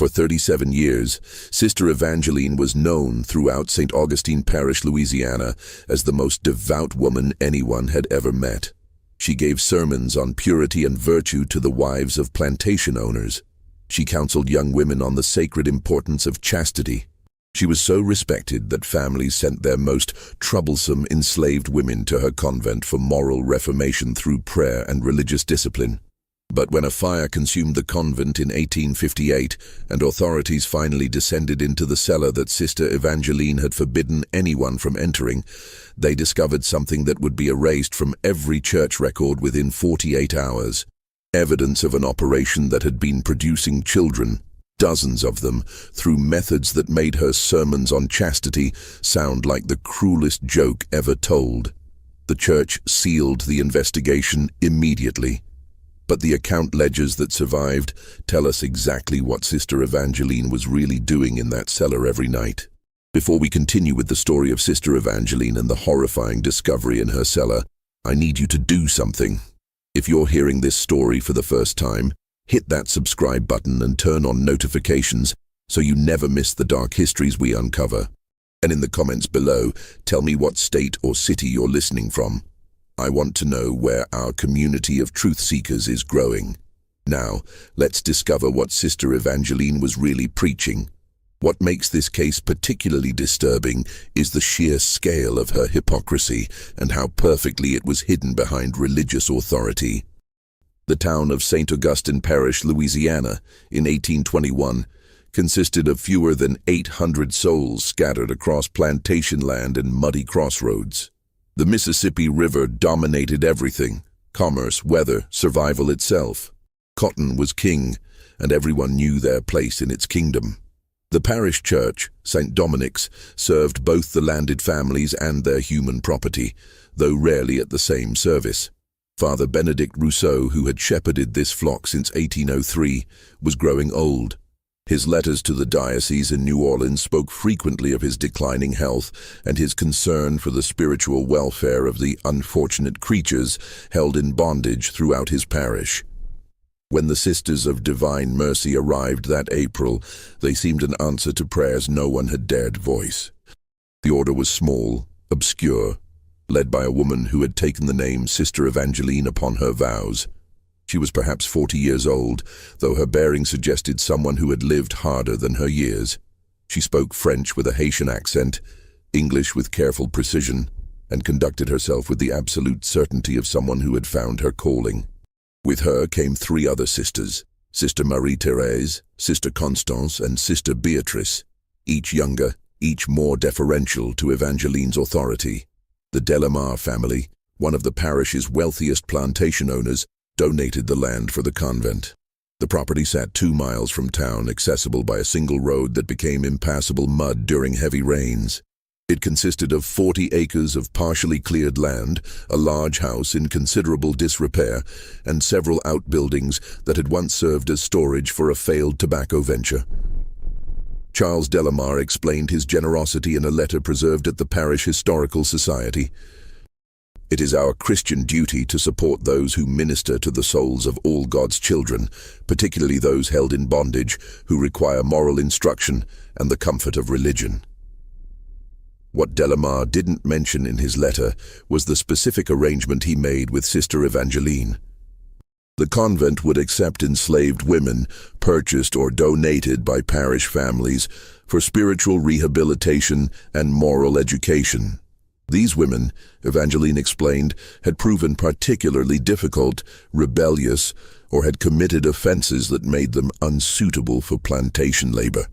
For 37 years, Sister Evangeline was known throughout St. Augustine Parish, Louisiana, as the most devout woman anyone had ever met. She gave sermons on purity and virtue to the wives of plantation owners. She counseled young women on the sacred importance of chastity. She was so respected that families sent their most troublesome enslaved women to her convent for moral reformation through prayer and religious discipline. But when a fire consumed the convent in 1858 and authorities finally descended into the cellar that Sister Evangeline had forbidden anyone from entering, they discovered something that would be erased from every church record within 48 hours. Evidence of an operation that had been producing children, dozens of them, through methods that made her sermons on chastity sound like the cruelest joke ever told. The church sealed the investigation immediately. But the account ledgers that survived tell us exactly what Sister Evangeline was really doing in that cellar every night. Before we continue with the story of Sister Evangeline and the horrifying discovery in her cellar, I need you to do something. If you're hearing this story for the first time, hit that subscribe button and turn on notifications so you never miss the dark histories we uncover. And in the comments below, tell me what state or city you're listening from. I want to know where our community of truth seekers is growing. Now, let's discover what Sister Evangeline was really preaching. What makes this case particularly disturbing is the sheer scale of her hypocrisy and how perfectly it was hidden behind religious authority. The town of St. Augustine Parish, Louisiana, in 1821, consisted of fewer than 800 souls scattered across plantation land and muddy crossroads. The Mississippi River dominated everything: commerce, weather, survival itself. Cotton was king, and everyone knew their place in its kingdom. The parish church, St. Dominic's, served both the landed families and their human property, though rarely at the same service. Father Benedict Rousseau, who had shepherded this flock since 1803, was growing old. His letters to the diocese in New Orleans spoke frequently of his declining health and his concern for the spiritual welfare of the unfortunate creatures held in bondage throughout his parish. When the Sisters of Divine Mercy arrived that April, they seemed an answer to prayers no one had dared voice. The order was small, obscure, led by a woman who had taken the name Sister Evangeline upon her vows. She was perhaps 40 years old, though her bearing suggested someone who had lived harder than her years. She spoke French with a Haitian accent, English with careful precision, and conducted herself with the absolute certainty of someone who had found her calling. With her came 3 other sisters: Sister Marie-Thérèse, Sister Constance, and Sister Beatrice, each younger, each more deferential to Evangeline's authority. The Delamar family, one of the parish's wealthiest plantation owners, donated the land for the convent. The property sat 2 miles from town, accessible by a single road that became impassable mud during heavy rains. It consisted of 40 acres of partially cleared land, a large house in considerable disrepair, and several outbuildings that had once served as storage for a failed tobacco venture. Charles Delamar explained his generosity in a letter preserved at the Parish Historical Society. It is our Christian duty to support those who minister to the souls of all God's children, particularly those held in bondage, who require moral instruction and the comfort of religion. What Delamar didn't mention in his letter was the specific arrangement he made with Sister Evangeline. The convent would accept enslaved women, purchased or donated by parish families, for spiritual rehabilitation and moral education. These women, Evangeline explained, had proven particularly difficult, rebellious, or had committed offenses that made them unsuitable for plantation labor.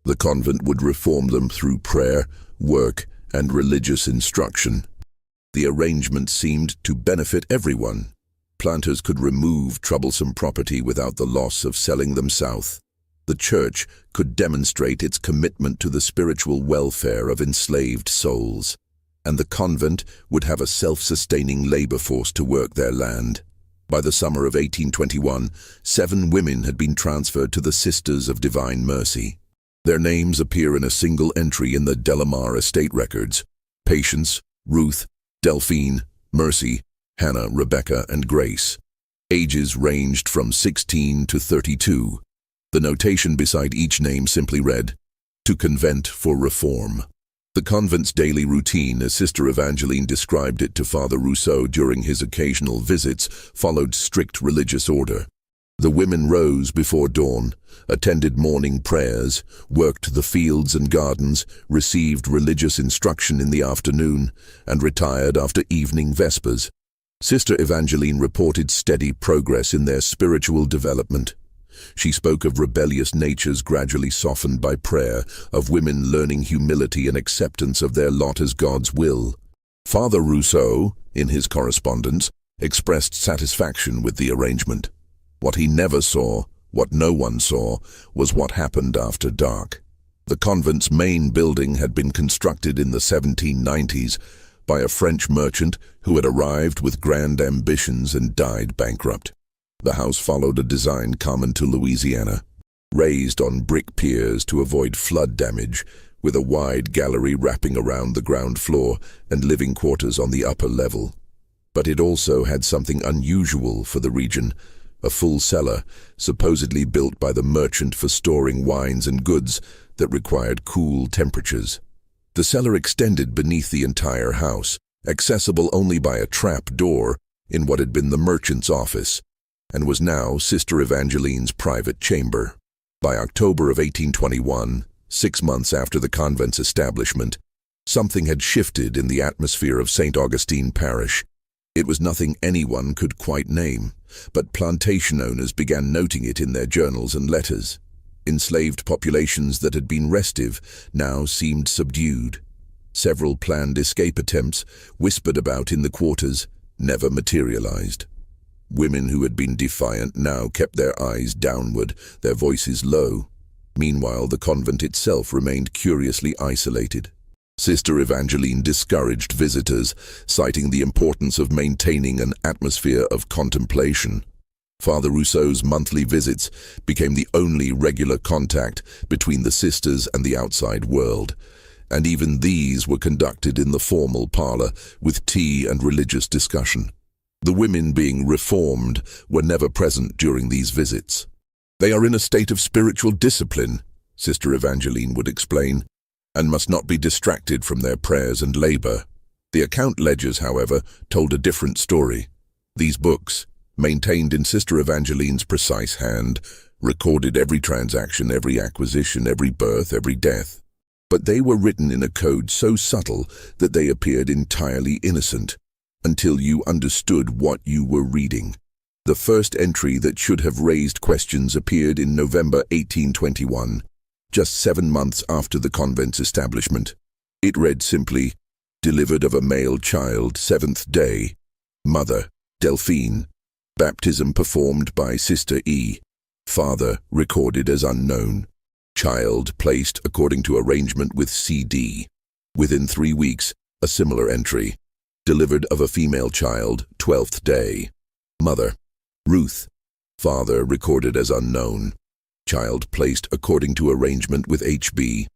The convent would reform them through prayer, work, and religious instruction. The arrangement seemed to benefit everyone. Planters could remove troublesome property without the loss of selling them south. The church could demonstrate its commitment to the spiritual welfare of enslaved souls, and the convent would have a self-sustaining labor force to work their land. By the summer of 1821, 7 women had been transferred to the Sisters of Divine Mercy. Their names appear in a single entry in the Delamar estate records: Patience, Ruth, Delphine, Mercy, Hannah, Rebecca, and Grace. Ages ranged from 16 to 32. The notation beside each name simply read, "To Convent for Reform." The convent's daily routine, as Sister Evangeline described it to Father Rousseau during his occasional visits, followed strict religious order. The women rose before dawn, attended morning prayers, worked the fields and gardens, received religious instruction in the afternoon, and retired after evening vespers. Sister Evangeline reported steady progress in their spiritual development. She spoke of rebellious natures gradually softened by prayer, of women learning humility and acceptance of their lot as God's will. Father Rousseau, in his correspondence, expressed satisfaction with the arrangement. What he never saw, what no one saw, was what happened after dark. The convent's main building had been constructed in the 1790s by a French merchant who had arrived with grand ambitions and died bankrupt. The house followed a design common to Louisiana, raised on brick piers to avoid flood damage, with a wide gallery wrapping around the ground floor and living quarters on the upper level. But it also had something unusual for the region, a full cellar, supposedly built by the merchant for storing wines and goods that required cool temperatures. The cellar extended beneath the entire house, accessible only by a trap door in what had been the merchant's office, and was now Sister Evangeline's private chamber. By October of 1821, 6 months after the convent's establishment, something had shifted in the atmosphere of St. Augustine Parish. It was nothing anyone could quite name, but plantation owners began noting it in their journals and letters. Enslaved populations that had been restive now seemed subdued. Several planned escape attempts, whispered about in the quarters, never materialized. Women who had been defiant now kept their eyes downward, their voices low. Meanwhile, the convent itself remained curiously isolated. Sister Evangeline discouraged visitors, citing the importance of maintaining an atmosphere of contemplation. Father Rousseau's monthly visits became the only regular contact between the sisters and the outside world, and even these were conducted in the formal parlor with tea and religious discussion. The women being reformed were never present during these visits. "They are in a state of spiritual discipline," Sister Evangeline would explain, "and must not be distracted from their prayers and labor." The account ledgers, however, told a different story. These books, maintained in Sister Evangeline's precise hand, recorded every transaction, every acquisition, every birth, every death. But they were written in a code so subtle that they appeared entirely innocent, until you understood what you were reading. The first entry that should have raised questions appeared in November 1821, just 7 months after the convent's establishment. It read simply, "Delivered of a male child, 7th day. Mother, Delphine. Baptism performed by Sister E. Father recorded as unknown. Child placed according to arrangement with CD. Within 3 weeks, a similar entry. Delivered of a female child, 12th day. Mother, Ruth. Father recorded as unknown. Child placed according to arrangement with HB.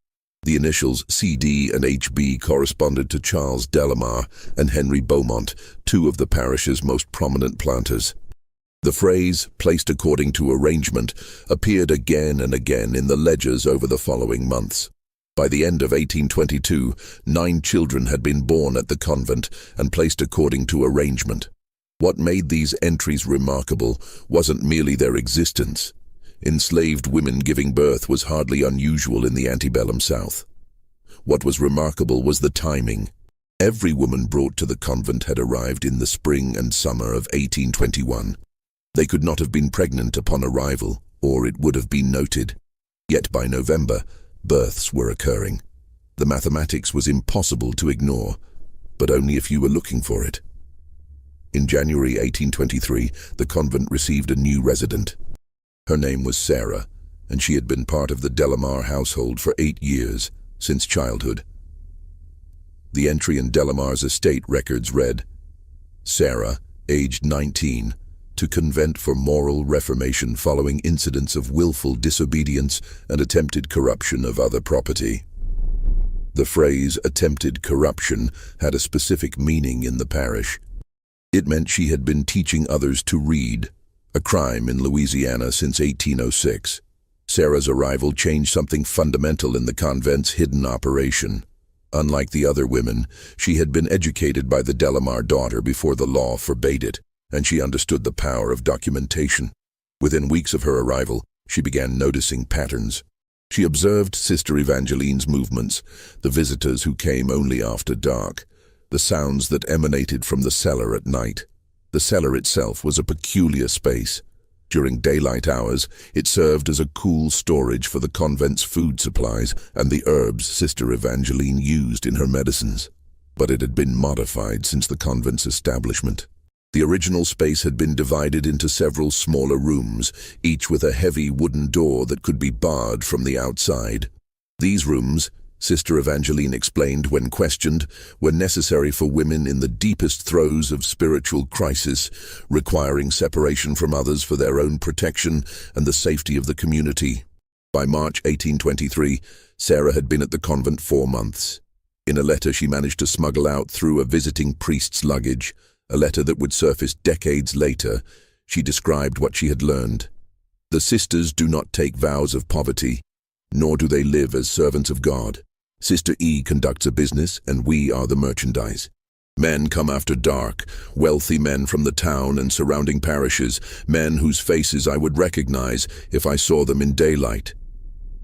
The initials CD and HB corresponded to Charles Delamar and Henry Beaumont, 2 of the parish's most prominent planters. The phrase, "placed according to arrangement," appeared again and again in the ledgers over the following months. By the end of 1822, 9 children had been born at the convent and placed according to arrangement. What made these entries remarkable wasn't merely their existence. Enslaved women giving birth was hardly unusual in the antebellum South. What was remarkable was the timing. Every woman brought to the convent had arrived in the spring and summer of 1821. They could not have been pregnant upon arrival, or it would have been noted. Yet by November, births were occurring. The mathematics was impossible to ignore, but only if you were looking for it. In January 1823, the convent received a new resident. Her name was Sarah, and she had been part of the Delamar household for 8 years, since childhood. The entry in Delamar's estate records read, "Sarah, aged 19, to Convent for moral reformation following incidents of willful disobedience and attempted corruption of other property." The phrase "attempted corruption" had a specific meaning in the parish. It meant she had been teaching others to read, a crime in Louisiana since 1806. Sarah's arrival changed something fundamental in the convent's hidden operation. Unlike the other women, she had been educated by the Delamar daughter before the law forbade it, and she understood the power of documentation. Within weeks of her arrival, she began noticing patterns. She observed Sister Evangeline's movements, the visitors who came only after dark, the sounds that emanated from the cellar at night. The cellar itself was a peculiar space. During daylight hours, it served as a cool storage for the convent's food supplies and the herbs Sister Evangeline used in her medicines. But it had been modified since the convent's establishment. The original space had been divided into several smaller rooms, each with a heavy wooden door that could be barred from the outside. These rooms, Sister Evangeline explained when questioned, were necessary for women in the deepest throes of spiritual crisis, requiring separation from others for their own protection and the safety of the community. By March 1823, Sarah had been at the convent 4 months. In a letter she managed to smuggle out through a visiting priest's luggage, a letter that would surface decades later, she described what she had learned. The sisters do not take vows of poverty, nor do they live as servants of God. Sister E conducts a business, and we are the merchandise. Men come after dark, wealthy men from the town and surrounding parishes, men whose faces I would recognize if I saw them in daylight.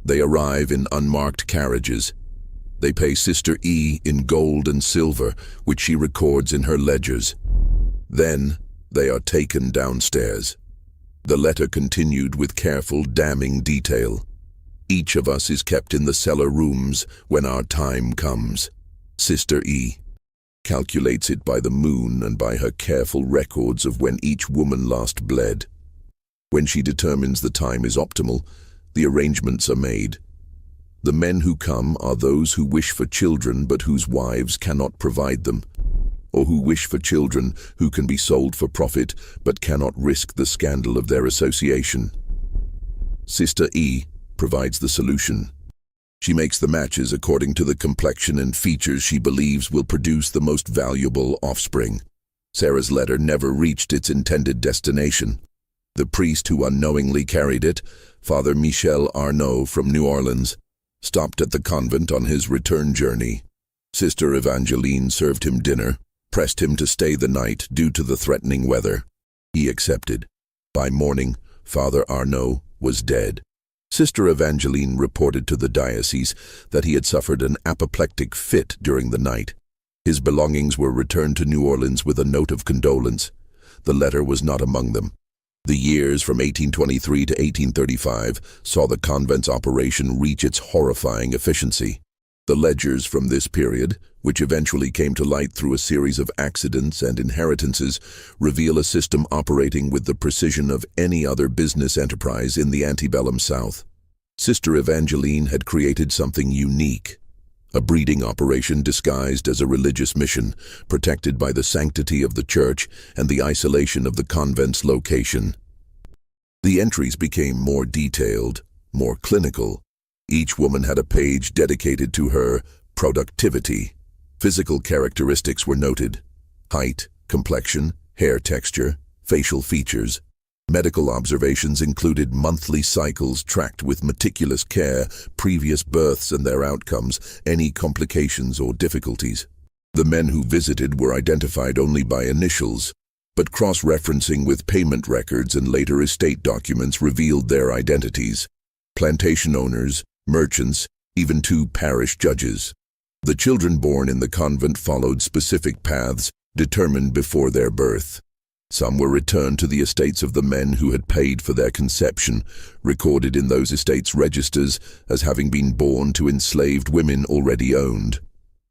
They arrive in unmarked carriages. They pay Sister E in gold and silver, which she records in her ledgers. Then they are taken downstairs. The letter continued with careful, damning detail. Each of us is kept in the cellar rooms when our time comes. Sister E calculates it by the moon and by her careful records of when each woman last bled. When she determines the time is optimal, the arrangements are made. The men who come are those who wish for children but whose wives cannot provide them, or who wish for children who can be sold for profit but cannot risk the scandal of their association. Sister E provides the solution. She makes the matches according to the complexion and features she believes will produce the most valuable offspring. Sarah's letter never reached its intended destination. The priest who unknowingly carried it, Father Michel Arnaud from New Orleans, stopped at the convent on his return journey. Sister Evangeline served him dinner, pressed him to stay the night due to the threatening weather. He accepted. By morning, Father Arnaud was dead. Sister Evangeline reported to the diocese that he had suffered an apoplectic fit during the night. His belongings were returned to New Orleans with a note of condolence. The letter was not among them. The years from 1823 to 1835 saw the convent's operation reach its horrifying efficiency. The ledgers from this period, which eventually came to light through a series of accidents and inheritances, reveal a system operating with the precision of any other business enterprise in the antebellum South. Sister Evangeline had created something unique, a breeding operation disguised as a religious mission, protected by the sanctity of the church and the isolation of the convent's location. The entries became more detailed, more clinical. Each woman had a page dedicated to her productivity. Physical characteristics were noted: height, complexion, hair texture, facial features. Medical observations included monthly cycles tracked with meticulous care, previous births and their outcomes, any complications or difficulties. The men who visited were identified only by initials, but cross-referencing with payment records and later estate documents revealed their identities: plantation owners, merchants, even 2 parish judges. The children born in the convent followed specific paths determined before their birth. Some were returned to the estates of the men who had paid for their conception, recorded in those estates' registers as having been born to enslaved women already owned.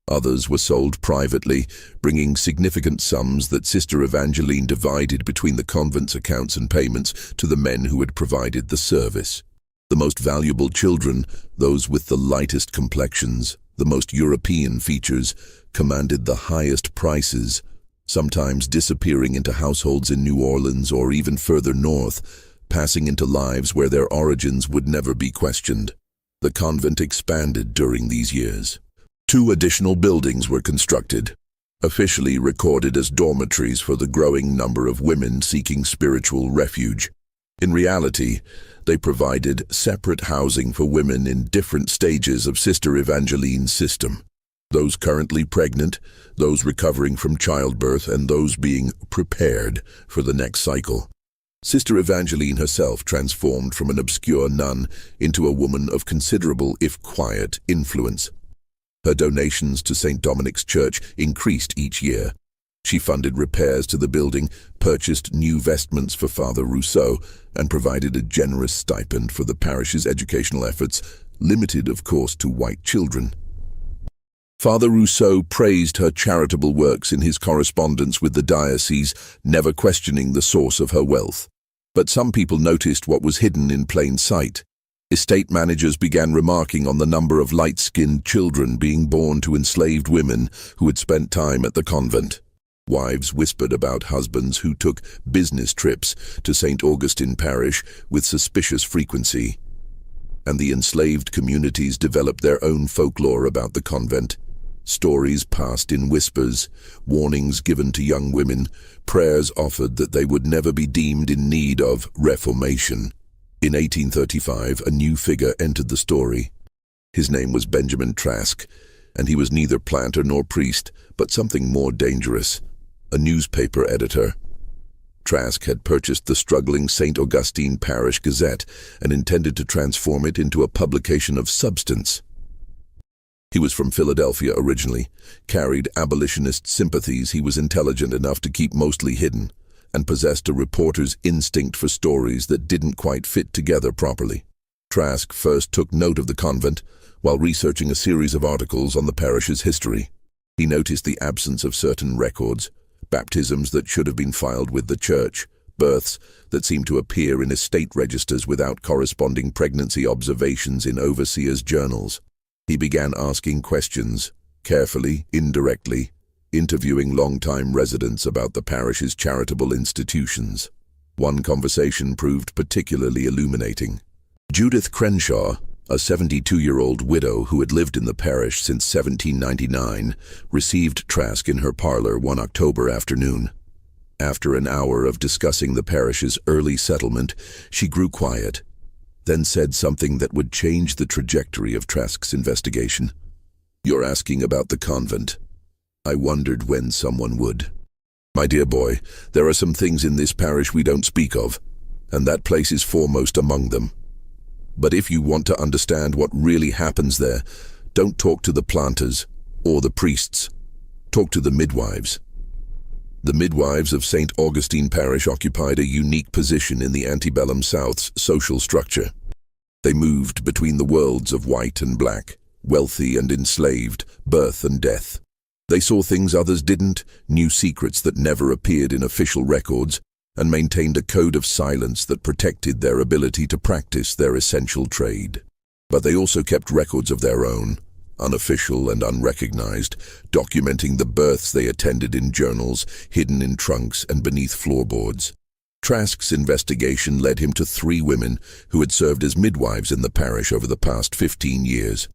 Others were sold privately, bringing significant sums that Sister Evangeline divided between the convent's accounts and payments to the men who had provided the service. The most valuable children, those with the lightest complexions, the most European features, commanded the highest prices, sometimes disappearing into households in New Orleans or even further north, passing into lives where their origins would never be questioned. The convent expanded during these years. 2 additional buildings were constructed, officially recorded as dormitories for the growing number of women seeking spiritual refuge. In reality, they provided separate housing for women in different stages of Sister Evangeline's system. Those currently pregnant, those recovering from childbirth, and those being prepared for the next cycle. Sister Evangeline herself transformed from an obscure nun into a woman of considerable, if quiet, influence. Her donations to St. Dominic's Church increased each year. She funded repairs to the building, purchased new vestments for Father Rousseau, and provided a generous stipend for the parish's educational efforts, limited, of course, to white children. Father Rousseau praised her charitable works in his correspondence with the diocese, never questioning the source of her wealth. But some people noticed what was hidden in plain sight. Estate managers began remarking on the number of light-skinned children being born to enslaved women who had spent time at the convent. Wives whispered about husbands who took business trips to St. Augustine Parish with suspicious frequency. And the enslaved communities developed their own folklore about the convent. Stories passed in whispers, warnings given to young women, prayers offered that they would never be deemed in need of reformation. In 1835, a new figure entered the story. His name was Benjamin Trask, and he was neither planter nor priest, but something more dangerous, a newspaper editor. Trask had purchased the struggling St. Augustine Parish Gazette and intended to transform it into a publication of substance. He was from Philadelphia originally, carried abolitionist sympathies he was intelligent enough to keep mostly hidden, and possessed a reporter's instinct for stories that didn't quite fit together properly. Trask first took note of the convent while researching a series of articles on the parish's history. He noticed the absence of certain records, baptisms that should have been filed with the church, births that seemed to appear in estate registers without corresponding pregnancy observations in overseers' journals. He began asking questions, carefully, indirectly, interviewing long-time residents about the parish's charitable institutions. One conversation proved particularly illuminating. Judith Crenshaw, a 72-year-old widow who had lived in the parish since 1799, received Trask in her parlor one October afternoon. After an hour of discussing the parish's early settlement, she grew quiet, then said something that would change the trajectory of Trask's investigation. "You're asking about the convent. I wondered when someone would. My dear boy, there are some things in this parish we don't speak of, and that place is foremost among them. But if you want to understand what really happens there, don't talk to the planters or the priests. Talk to the midwives." The midwives of St. Augustine Parish occupied a unique position in the antebellum South's social structure. They moved between the worlds of white and black, wealthy and enslaved, birth and death. They saw things others didn't, knew secrets that never appeared in official records, and maintained a code of silence that protected their ability to practice their essential trade. But they also kept records of their own, unofficial and unrecognized, documenting the births they attended in journals, hidden in trunks and beneath floorboards. Trask's investigation led him to 3 women who had served as midwives in the parish over the past 15 years.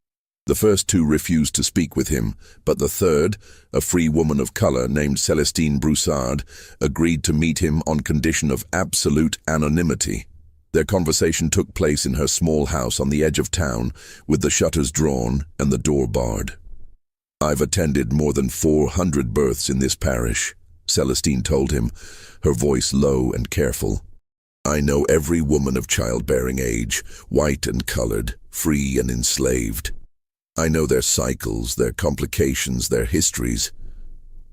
The first 2 refused to speak with him, but the third, a free woman of color named Celestine Broussard, agreed to meet him on condition of absolute anonymity. Their conversation took place in her small house on the edge of town, with the shutters drawn and the door barred. "I've attended more than 400 births in this parish," Celestine told him, her voice low and careful. "I know every woman of childbearing age, white and colored, free and enslaved. I know their cycles, their complications, their histories.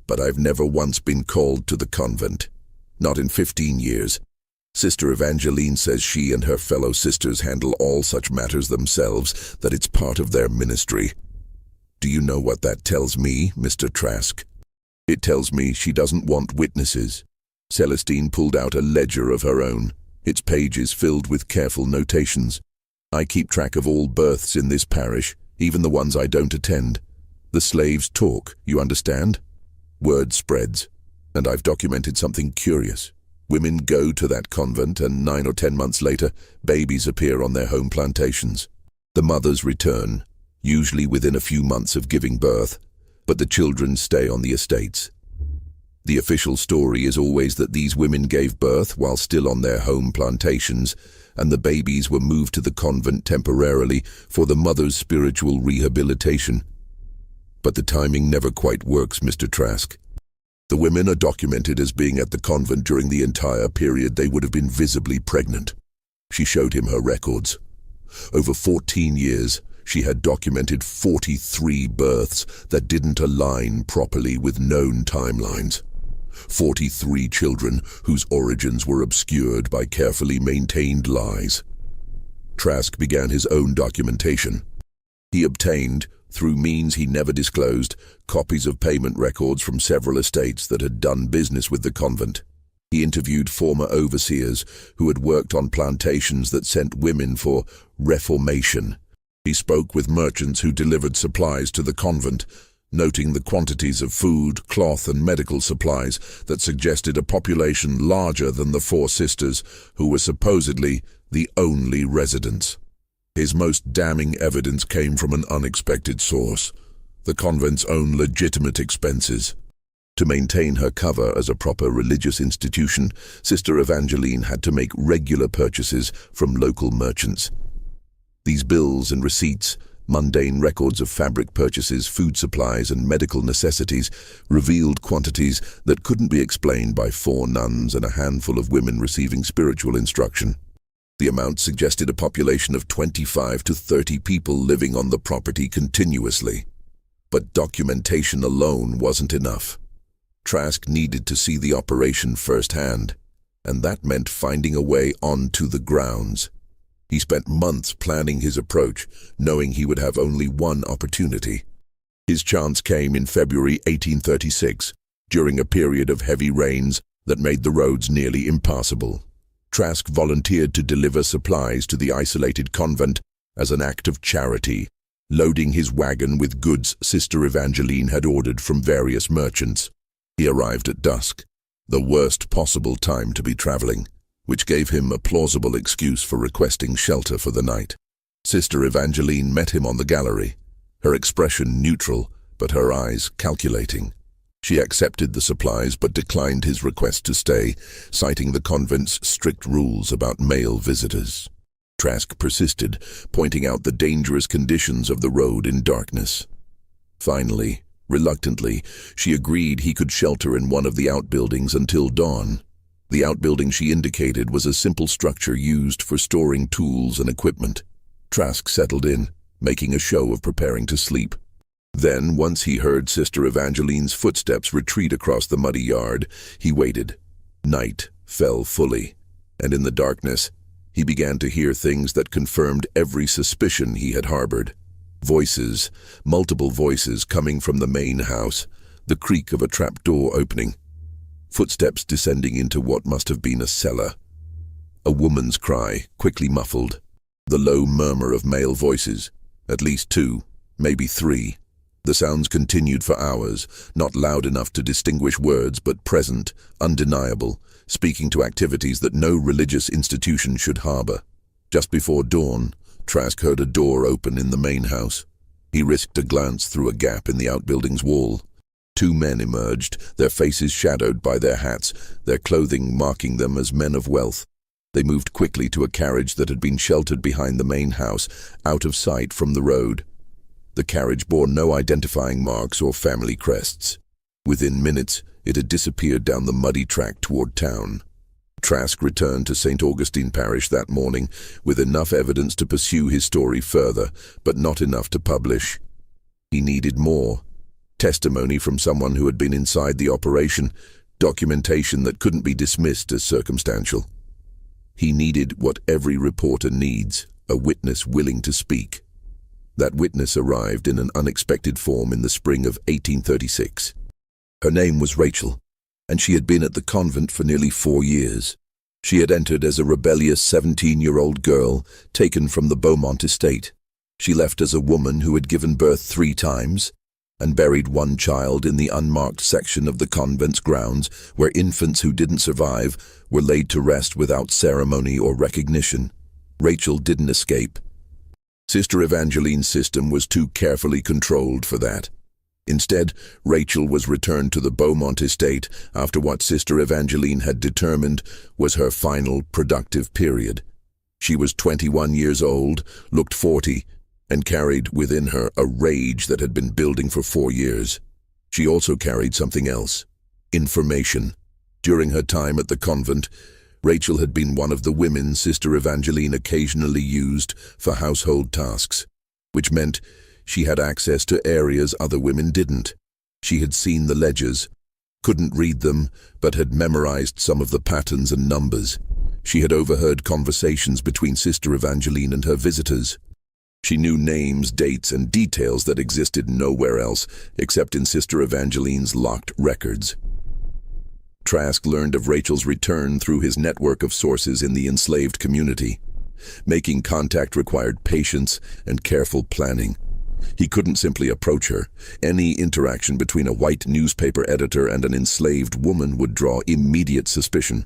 But I've never once been called to the convent. Not in 15 years. Sister Evangeline says she and her fellow sisters handle all such matters themselves, that it's part of their ministry. Do you know what that tells me, Mr. Trask? It tells me she doesn't want witnesses." Celestine pulled out a ledger of her own, its pages filled with careful notations. "I keep track of all births in this parish, even the ones I don't attend. The slaves talk, you understand? Word spreads, and I've documented something curious. Women go to that convent, and 9 or 10 months later, babies appear on their home plantations. The mothers return, usually within a few months of giving birth, but the children stay on the estates. The official story is always that these women gave birth while still on their home plantations, and the babies were moved to the convent temporarily for the mother's spiritual rehabilitation. But the timing never quite works, Mr. Trask. The women are documented as being at the convent during the entire period they would have been visibly pregnant. She showed him her records. Over 14 years, she had documented 43 births that didn't align properly with known timelines. 43 children whose origins were obscured by carefully maintained lies. Trask began his own documentation. He obtained, through means he never disclosed, copies of payment records from several estates that had done business with the convent. He interviewed former overseers who had worked on plantations that sent women for reformation. He spoke with merchants who delivered supplies to the convent, noting the quantities of food, cloth, and medical supplies that suggested a population larger than the Four Sisters, who were supposedly the only residents. His most damning evidence came from an unexpected source: the convent's own legitimate expenses. To maintain her cover as a proper religious institution, Sister Evangeline had to make regular purchases from local merchants. These bills and receipts, mundane records of fabric purchases, food supplies, and medical necessities, revealed quantities that couldn't be explained by 4 nuns and a handful of women receiving spiritual instruction. The amount suggested a population of 25 to 30 people living on the property continuously. But documentation alone wasn't enough. Trask needed to see the operation firsthand, and that meant finding a way onto the grounds. He spent months planning his approach, knowing he would have only one opportunity. His chance came in February 1836, during a period of heavy rains that made the roads nearly impassable. Trask volunteered to deliver supplies to the isolated convent as an act of charity, loading his wagon with goods Sister Evangeline had ordered from various merchants. He arrived at dusk, the worst possible time to be traveling, which gave him a plausible excuse for requesting shelter for the night. Sister Evangeline met him on the gallery, her expression neutral, but her eyes calculating. She accepted the supplies but declined his request to stay, citing the convent's strict rules about male visitors. Trask persisted, pointing out the dangerous conditions of the road in darkness. Finally, reluctantly, she agreed he could shelter in one of the outbuildings until dawn. The outbuilding she indicated was a simple structure used for storing tools and equipment. Trask settled in, making a show of preparing to sleep. Then, once he heard Sister Evangeline's footsteps retreat across the muddy yard, he waited. Night fell fully, and in the darkness, he began to hear things that confirmed every suspicion he had harbored. Voices, multiple voices coming from the main house, the creak of a trapdoor opening. Footsteps descending into what must have been a cellar. A woman's cry, quickly muffled. The low murmur of male voices, at least 2, maybe 3. The sounds continued for hours, not loud enough to distinguish words, but present, undeniable, speaking to activities that no religious institution should harbor. Just before dawn, Trask heard a door open in the main house. He risked a glance through a gap in the outbuilding's wall. 2 men emerged, their faces shadowed by their hats, their clothing marking them as men of wealth. They moved quickly to a carriage that had been sheltered behind the main house, out of sight from the road. The carriage bore no identifying marks or family crests. Within minutes, it had disappeared down the muddy track toward town. Trask returned to St. Augustine Parish that morning with enough evidence to pursue his story further, but not enough to publish. He needed more. Testimony from someone who had been inside the operation, documentation that couldn't be dismissed as circumstantial. He needed what every reporter needs, a witness willing to speak. That witness arrived in an unexpected form in the spring of 1836. Her name was Rachel, and she had been at the convent for nearly 4 years. She had entered as a rebellious 17-year-old girl taken from the Beaumont estate. She left as a woman who had given birth 3 times and buried 1 child in the unmarked section of the convent's grounds where infants who didn't survive were laid to rest without ceremony or recognition. Rachel didn't escape. Sister Evangeline's system was too carefully controlled for that. Instead, Rachel was returned to the Beaumont estate after what Sister Evangeline had determined was her final productive period. She was 21 years old, looked 40, and carried within her a rage that had been building for 4 years. She also carried something else: information. During her time at the convent, Rachel had been one of the women Sister Evangeline occasionally used for household tasks, which meant she had access to areas other women didn't. She had seen the ledgers, couldn't read them, but had memorized some of the patterns and numbers. She had overheard conversations between Sister Evangeline and her visitors. She knew names, dates, and details that existed nowhere else except in Sister Evangeline's locked records. Trask learned of Rachel's return through his network of sources in the enslaved community. Making contact required patience and careful planning. He couldn't simply approach her. Any interaction between a white newspaper editor and an enslaved woman would draw immediate suspicion.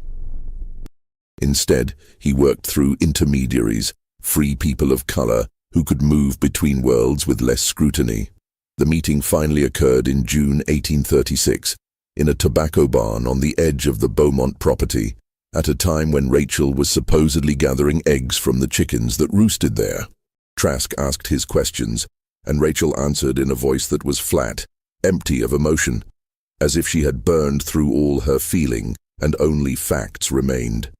Instead, he worked through intermediaries, free people of color, who could move between worlds with less scrutiny. The meeting finally occurred in June 1836, in a tobacco barn on the edge of the Beaumont property, at a time when Rachel was supposedly gathering eggs from the chickens that roosted there. Trask asked his questions, and Rachel answered in a voice that was flat, empty of emotion, as if she had burned through all her feeling and only facts remained.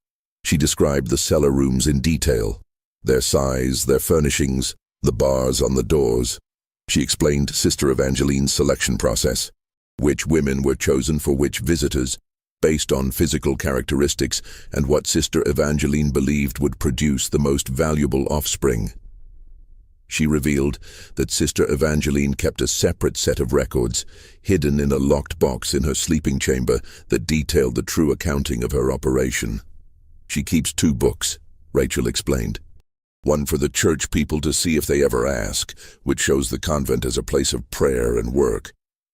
She described the cellar rooms in detail, their size, their furnishings, the bars on the doors. She explained Sister Evangeline's selection process, which women were chosen for which visitors, based on physical characteristics and what Sister Evangeline believed would produce the most valuable offspring. She revealed that Sister Evangeline kept a separate set of records, hidden in a locked box in her sleeping chamber, that detailed the true accounting of her operation. "She keeps 2 books," Rachel explained. "One for the church people to see if they ever ask, which shows the convent as a place of prayer and work.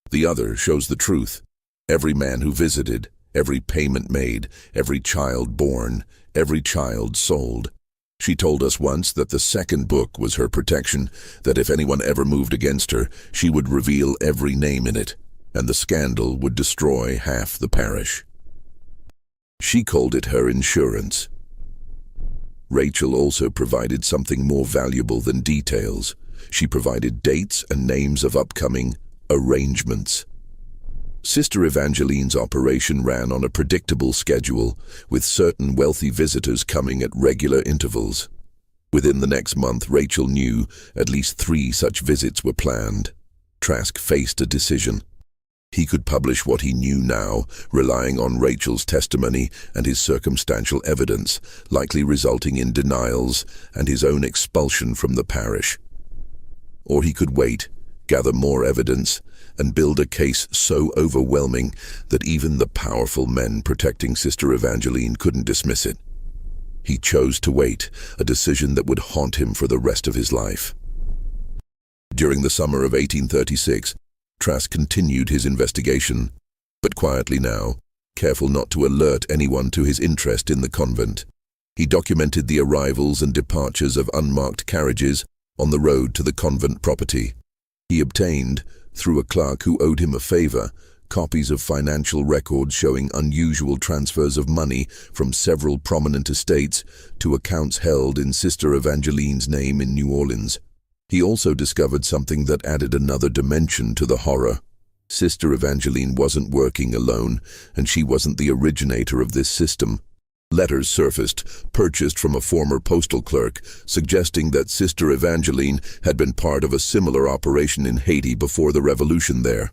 The other shows the truth. Every man who visited, every payment made, every child born, every child sold. She told us once that the second book was her protection, that if anyone ever moved against her, she would reveal every name in it, and the scandal would destroy half the parish. She called it her insurance." Rachel also provided something more valuable than details. She provided dates and names of upcoming arrangements. Sister Evangeline's operation ran on a predictable schedule, with certain wealthy visitors coming at regular intervals. Within the next month, Rachel knew at least 3 such visits were planned. Trask faced a decision. He could publish what he knew now, relying on Rachel's testimony and his circumstantial evidence, likely resulting in denials and his own expulsion from the parish. Or he could wait, gather more evidence, and build a case so overwhelming that even the powerful men protecting Sister Evangeline couldn't dismiss it. He chose to wait, a decision that would haunt him for the rest of his life. During the summer of 1836, Trask continued his investigation, but quietly now, careful not to alert anyone to his interest in the convent. He documented the arrivals and departures of unmarked carriages on the road to the convent property. He obtained, through a clerk who owed him a favor, copies of financial records showing unusual transfers of money from several prominent estates to accounts held in Sister Evangeline's name in New Orleans. He also discovered something that added another dimension to the horror. Sister Evangeline wasn't working alone, and she wasn't the originator of this system. Letters surfaced, purchased from a former postal clerk, suggesting that Sister Evangeline had been part of a similar operation in Haiti before the revolution there.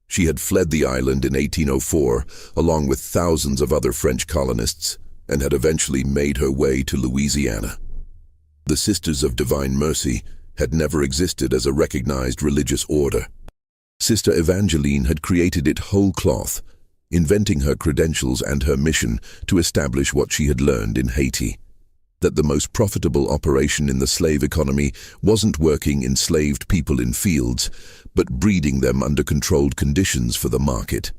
She had fled the island in 1804, along with thousands of other French colonists, and had eventually made her way to Louisiana. The Sisters of Divine Mercy had never existed as a recognized religious order. Sister Evangeline had created it whole cloth, inventing her credentials and her mission to establish what she had learned in Haiti: that the most profitable operation in the slave economy wasn't working enslaved people in fields, but breeding them under controlled conditions for the market.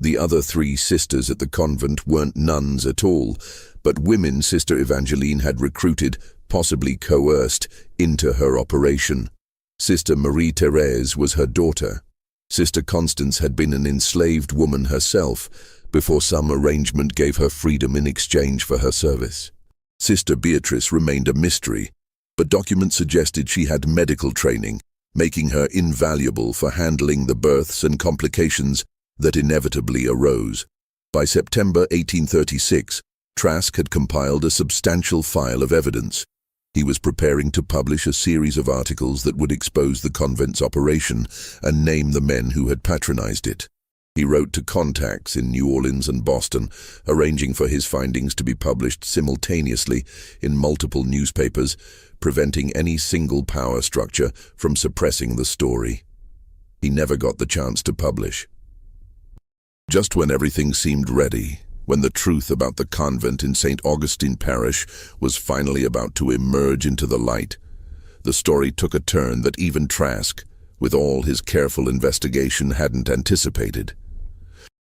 The other 3 sisters at the convent weren't nuns at all, but women Sister Evangeline had recruited, possibly coerced, into her operation. Sister Marie-Thérèse was her daughter, Sister Constance had been an enslaved woman herself before some arrangement gave her freedom in exchange for her service. Sister Beatrice remained a mystery, but documents suggested she had medical training, making her invaluable for handling the births and complications that inevitably arose. By September 1836, Trask had compiled a substantial file of evidence. He was preparing to publish a series of articles that would expose the convent's operation and name the men who had patronized it. He wrote to contacts in New Orleans and Boston, arranging for his findings to be published simultaneously in multiple newspapers, preventing any single power structure from suppressing the story. He never got the chance to publish. Just when everything seemed ready, when the truth about the convent in St. Augustine Parish was finally about to emerge into the light, the story took a turn that even Trask, with all his careful investigation, hadn't anticipated.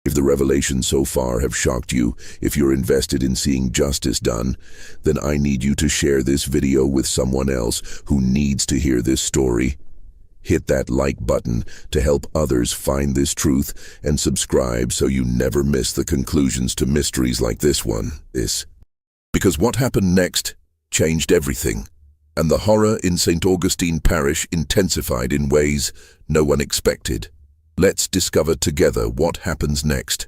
If the revelations so far have shocked you, if you're invested in seeing justice done, then I need you to share this video with someone else who needs to hear this story. Hit that like button to help others find this truth, and subscribe so you never miss the conclusions to mysteries like this one. Because what happened next changed everything, and the horror in St. Augustine Parish intensified in ways no one expected. Let's discover together what happens next.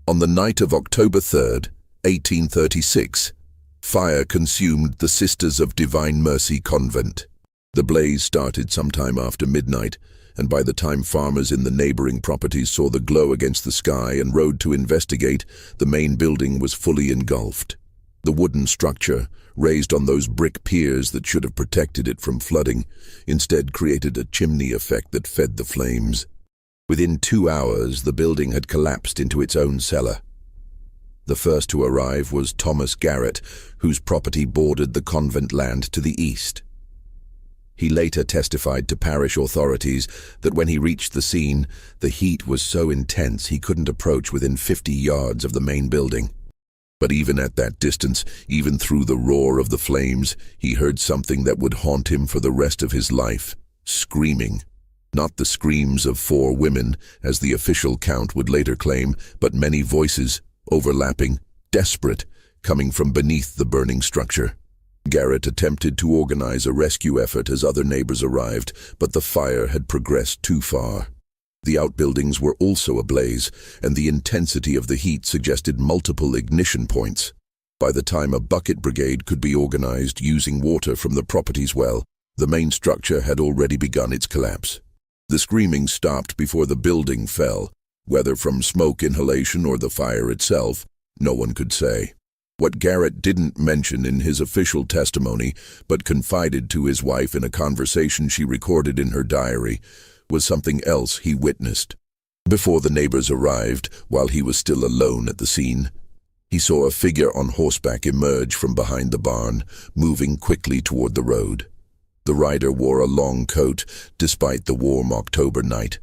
On the night of October 3rd, 1836, fire consumed the Sisters of Divine Mercy Convent. The blaze started sometime after midnight, and by the time farmers in the neighboring properties saw the glow against the sky and rode to investigate, the main building was fully engulfed. The wooden structure, raised on those brick piers that should have protected it from flooding, instead created a chimney effect that fed the flames. Within 2 hours, the building had collapsed into its own cellar. The first to arrive was Thomas Garrett, whose property bordered the convent land to the east. He later testified to parish authorities that when he reached the scene, the heat was so intense he couldn't approach within 50 yards of the main building. But even at that distance, even through the roar of the flames, he heard something that would haunt him for the rest of his life: screaming. Not the screams of 4 women, as the official count would later claim, but many voices, overlapping, desperate, coming from beneath the burning structure. Garrett attempted to organize a rescue effort as other neighbors arrived, but the fire had progressed too far. The outbuildings were also ablaze, and the intensity of the heat suggested multiple ignition points. By the time a bucket brigade could be organized using water from the property's well, the main structure had already begun its collapse. The screaming stopped before the building fell. Whether from smoke inhalation or the fire itself, no one could say. What Garrett didn't mention in his official testimony, but confided to his wife in a conversation she recorded in her diary, was something else he witnessed. Before the neighbors arrived, while he was still alone at the scene, he saw a figure on horseback emerge from behind the barn, moving quickly toward the road. The rider wore a long coat, despite the warm October night,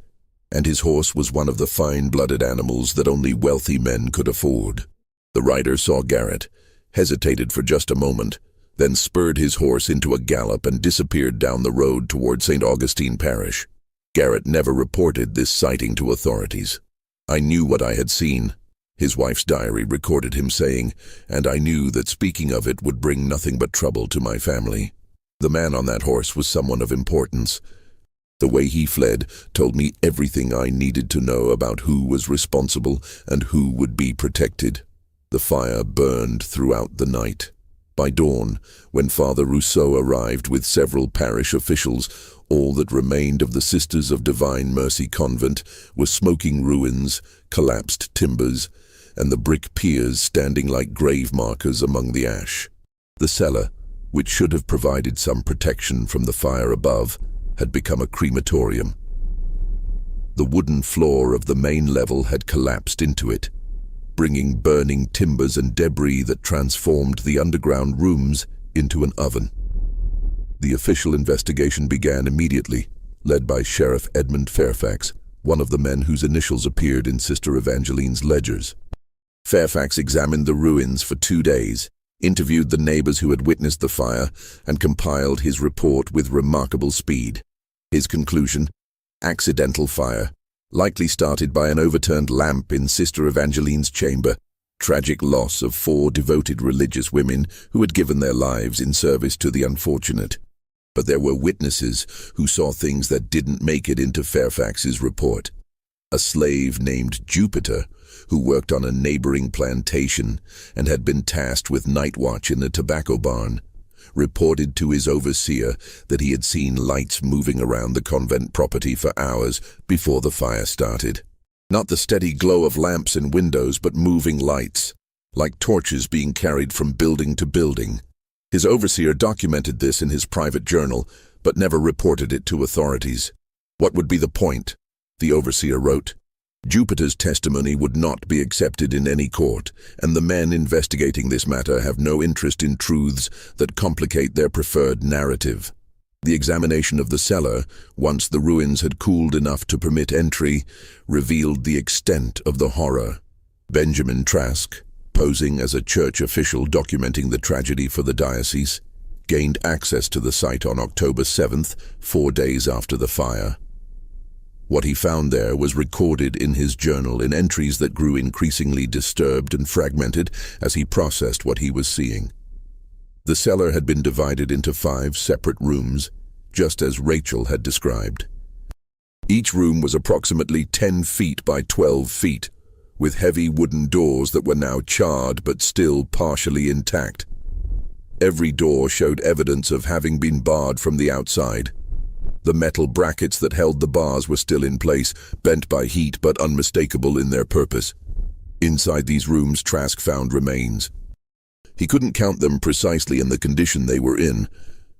and his horse was one of the fine-blooded animals that only wealthy men could afford. The rider saw Garrett, hesitated for just a moment, then spurred his horse into a gallop and disappeared down the road toward St. Augustine Parish. Garrett never reported this sighting to authorities. "I knew what I had seen," his wife's diary recorded him saying, "and I knew that speaking of it would bring nothing but trouble to my family." The man on that horse was someone of importance. The way he fled told me everything I needed to know about who was responsible and who would be protected. The fire burned throughout the night. By dawn, when Father Rousseau arrived with several parish officials, all that remained of the Sisters of Divine Mercy Convent were smoking ruins, collapsed timbers, and the brick piers standing like grave markers among the ash. The cellar, which should have provided some protection from the fire above, had become a crematorium. The wooden floor of the main level had collapsed into it, bringing burning timbers and debris that transformed the underground rooms into an oven. The official investigation began immediately, led by Sheriff Edmund Fairfax, one of the men whose initials appeared in Sister Evangeline's ledgers. Fairfax examined the ruins for 2 days, interviewed the neighbors who had witnessed the fire, and compiled his report with remarkable speed. His conclusion: accidental fire, likely started by an overturned lamp in Sister Evangeline's chamber. Tragic loss of 4 devoted religious women who had given their lives in service to the unfortunate. But there were witnesses who saw things that didn't make it into Fairfax's report. A slave named Jupiter, who worked on a neighboring plantation and had been tasked with night watch in a tobacco barn, reported to his overseer that he had seen lights moving around the convent property for hours before the fire started. Not the steady glow of lamps and windows, but moving lights, like torches being carried from building to building. His overseer documented this in his private journal, but never reported it to authorities. What would be the point? The overseer wrote. Jupiter's testimony would not be accepted in any court, and the men investigating this matter have no interest in truths that complicate their preferred narrative. The examination of the cellar, once the ruins had cooled enough to permit entry, revealed the extent of the horror. Benjamin Trask, posing as a church official documenting the tragedy for the diocese, gained access to the site on October 7th, 4 days after the fire. What he found there was recorded in his journal in entries that grew increasingly disturbed and fragmented as he processed what he was seeing. The cellar had been divided into 5 separate rooms, just as Rachel had described. Each room was approximately 10 feet by 12 feet, with heavy wooden doors that were now charred but still partially intact. Every door showed evidence of having been barred from the outside. The metal brackets that held the bars were still in place, bent by heat but unmistakable in their purpose. Inside these rooms, Trask found remains. He couldn't count them precisely in the condition they were in,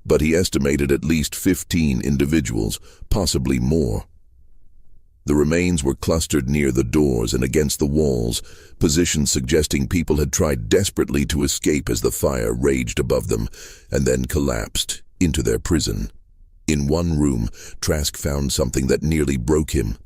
but he estimated at least 15 individuals, possibly more. The remains were clustered near the doors and against the walls, positions suggesting people had tried desperately to escape as the fire raged above them, and then collapsed into their prison. In one room, Trask found something that nearly broke him.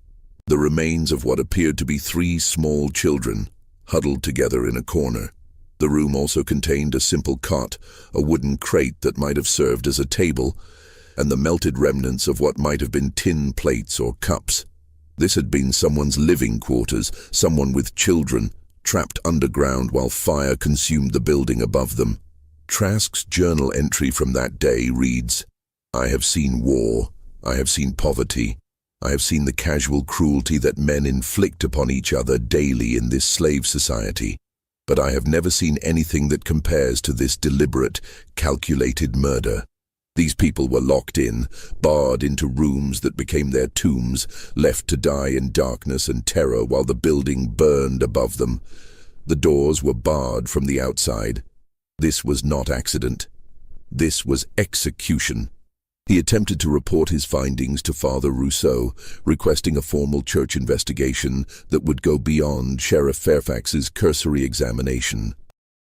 The remains of what appeared to be 3 small children, huddled together in a corner. The room also contained a simple cot, a wooden crate that might have served as a table, and the melted remnants of what might have been tin plates or cups. This had been someone's living quarters, someone with children, trapped underground while fire consumed the building above them. Trask's journal entry from that day reads, "I have seen war, I have seen poverty, I have seen the casual cruelty that men inflict upon each other daily in this slave society, but I have never seen anything that compares to this deliberate, calculated murder. These people were locked in, barred into rooms that became their tombs, left to die in darkness and terror while the building burned above them. The doors were barred from the outside. This was not accident. This was execution." He attempted to report his findings to Father Rousseau, requesting a formal church investigation that would go beyond Sheriff Fairfax's cursory examination.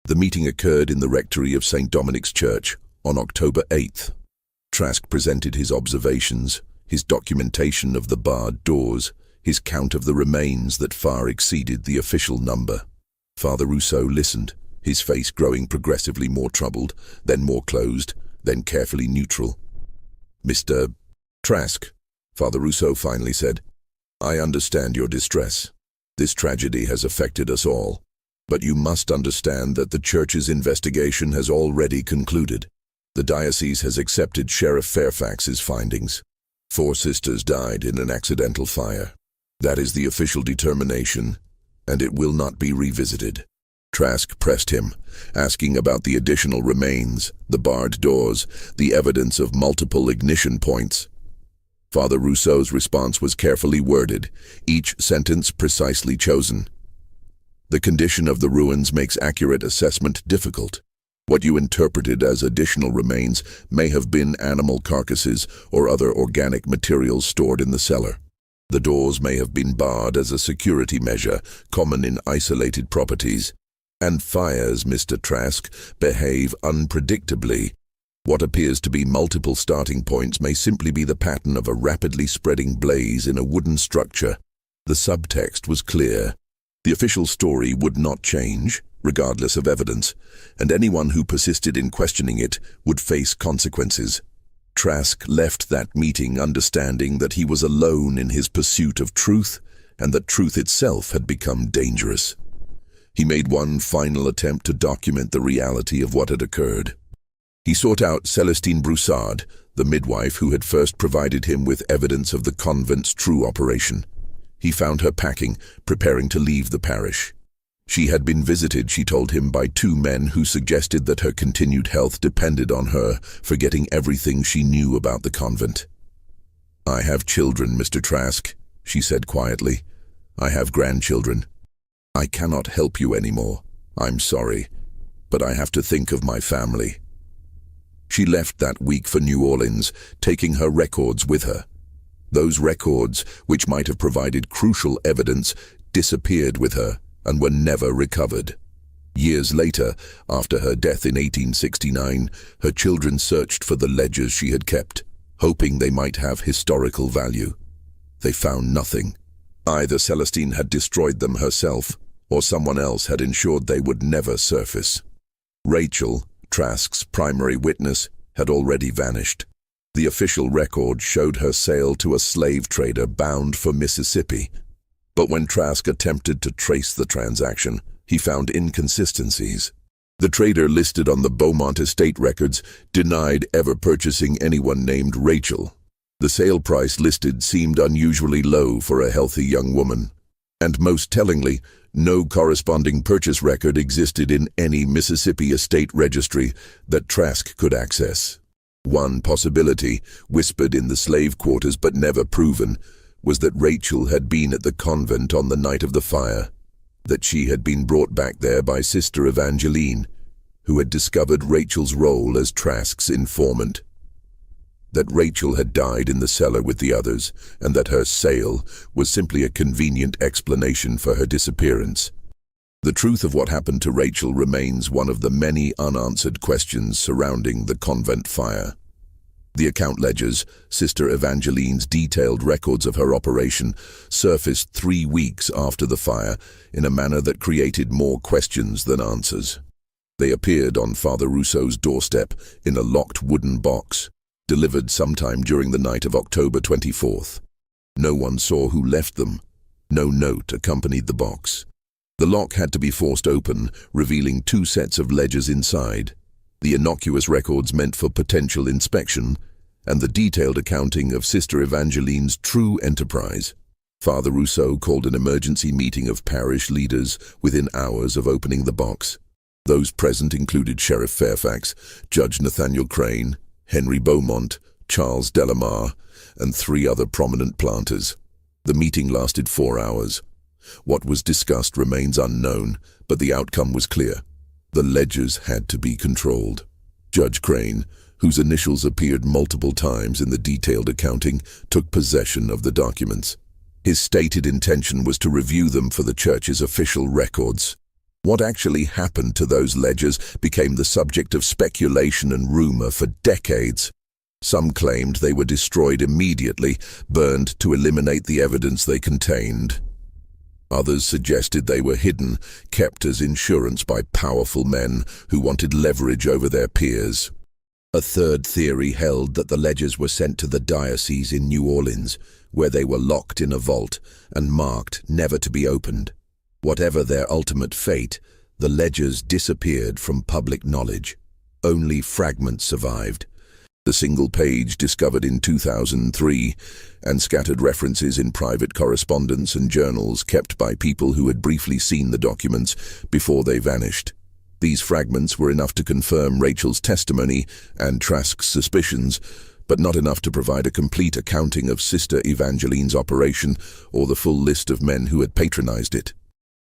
The meeting occurred in the rectory of St. Dominic's Church on October 8th. Trask presented his observations, his documentation of the barred doors, his count of the remains that far exceeded the official number. Father Rousseau listened, his face growing progressively more troubled, then more closed, then carefully neutral. "Mr. Trask," Father Rousseau finally said, "I understand your distress. This tragedy has affected us all. But you must understand that the Church's investigation has already concluded. The diocese has accepted Sheriff Fairfax's findings. 4 sisters died in an accidental fire. That is the official determination, and it will not be revisited." Trask pressed him, asking about the additional remains, the barred doors, the evidence of multiple ignition points. Father Rousseau's response was carefully worded, each sentence precisely chosen. "The condition of the ruins makes accurate assessment difficult. What you interpreted as additional remains may have been animal carcasses or other organic materials stored in the cellar. The doors may have been barred as a security measure, common in isolated properties. And fires, Mr. Trask, behave unpredictably. What appears to be multiple starting points may simply be the pattern of a rapidly spreading blaze in a wooden structure." The subtext was clear. The official story would not change, regardless of evidence, and anyone who persisted in questioning it would face consequences. Trask left that meeting understanding that he was alone in his pursuit of truth and that truth itself had become dangerous. He made one final attempt to document the reality of what had occurred. He sought out Celestine Broussard, the midwife who had first provided him with evidence of the convent's true operation. He found her packing, preparing to leave the parish. She had been visited, she told him, by two men who suggested that her continued health depended on her forgetting everything she knew about the convent. "I have children, Mr. Trask," she said quietly. "I have grandchildren. I cannot help you anymore. I'm sorry, but I have to think of my family." She left that week for New Orleans, taking her records with her. Those records, which might have provided crucial evidence, disappeared with her and were never recovered. Years later, after her death in 1869, her children searched for the ledgers she had kept, hoping they might have historical value. They found nothing. Either Celestine had destroyed them herself, or someone else had ensured they would never surface. Rachel, Trask's primary witness, had already vanished. The official record showed her sale to a slave trader bound for Mississippi. But when Trask attempted to trace the transaction, he found inconsistencies. The trader listed on the Beaumont estate records denied ever purchasing anyone named Rachel. The sale price listed seemed unusually low for a healthy young woman. And most tellingly, no corresponding purchase record existed in any Mississippi estate registry that Trask could access. One possibility, whispered in the slave quarters but never proven, was that Rachel had been at the convent on the night of the fire, that she had been brought back there by Sister Evangeline, who had discovered Rachel's role as Trask's informant, that Rachel had died in the cellar with the others, and that her sale was simply a convenient explanation for her disappearance. The truth of what happened to Rachel remains one of the many unanswered questions surrounding the convent fire. The account ledgers, Sister Evangeline's detailed records of her operation, surfaced 3 weeks after the fire in a manner that created more questions than answers. They appeared on Father Rousseau's doorstep in a locked wooden box, delivered sometime during the night of October 24th. No one saw who left them. No note accompanied the box. The lock had to be forced open, revealing 2 sets of ledgers inside, the innocuous records meant for potential inspection, and the detailed accounting of Sister Evangeline's true enterprise. Father Rousseau called an emergency meeting of parish leaders within hours of opening the box. Those present included Sheriff Fairfax, Judge Nathaniel Crane, Henry Beaumont, Charles Delamar, and 3 other prominent planters. The meeting lasted 4 hours. What was discussed remains unknown, but the outcome was clear. The ledgers had to be controlled. Judge Crane, whose initials appeared multiple times in the detailed accounting, took possession of the documents. His stated intention was to review them for the church's official records. What actually happened to those ledgers became the subject of speculation and rumor for decades. Some claimed they were destroyed immediately, burned to eliminate the evidence they contained. Others suggested they were hidden, kept as insurance by powerful men who wanted leverage over their peers. A third theory held that the ledgers were sent to the diocese in New Orleans, where they were locked in a vault and marked never to be opened. Whatever their ultimate fate, the ledgers disappeared from public knowledge. Only fragments survived. The single page discovered in 2003, and scattered references in private correspondence and journals kept by people who had briefly seen the documents before they vanished. These fragments were enough to confirm Rachel's testimony and Trask's suspicions, but not enough to provide a complete accounting of Sister Evangeline's operation or the full list of men who had patronized it.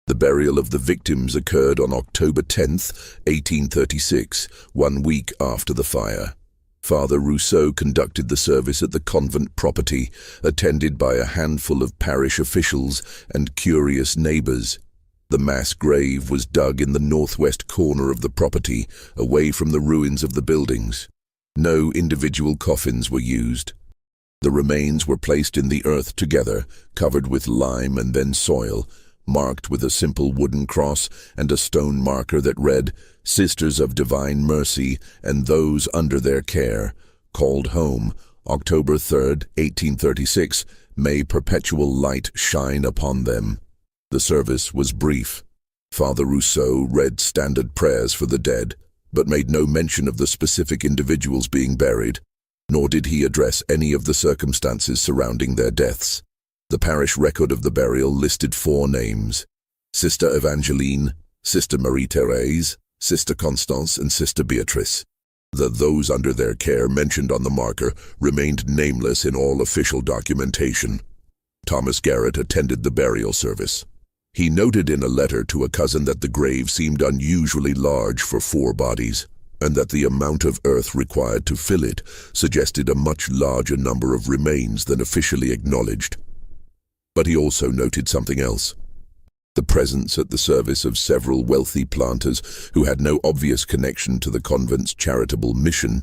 The burial of the victims occurred on October 10th, 1836, 1 week after the fire. Father Rousseau conducted the service at the convent property, attended by a handful of parish officials and curious neighbors. The mass grave was dug in the northwest corner of the property, away from the ruins of the buildings. No individual coffins were used. The remains were placed in the earth together, covered with lime and then soil, marked with a simple wooden cross and a stone marker that read, "Sisters of Divine Mercy and those under their care, called home, October 3rd, 1836, May perpetual light shine upon them. The service was brief. Father Rousseau read standard prayers for the dead, but made no mention of the specific individuals being buried, nor did he address any of the circumstances surrounding their deaths. The parish record of the burial listed 4 names: Sister Evangeline, Sister Marie-Thérèse, Sister Constance, and Sister Beatrice. Those under their care mentioned on the marker remained nameless in all official documentation. Thomas Garrett attended the burial service. He noted in a letter to a cousin that the grave seemed unusually large for 4 bodies, and that the amount of earth required to fill it suggested a much larger number of remains than officially acknowledged. But he also noted something else: the presence at the service of several wealthy planters who had no obvious connection to the convent's charitable mission,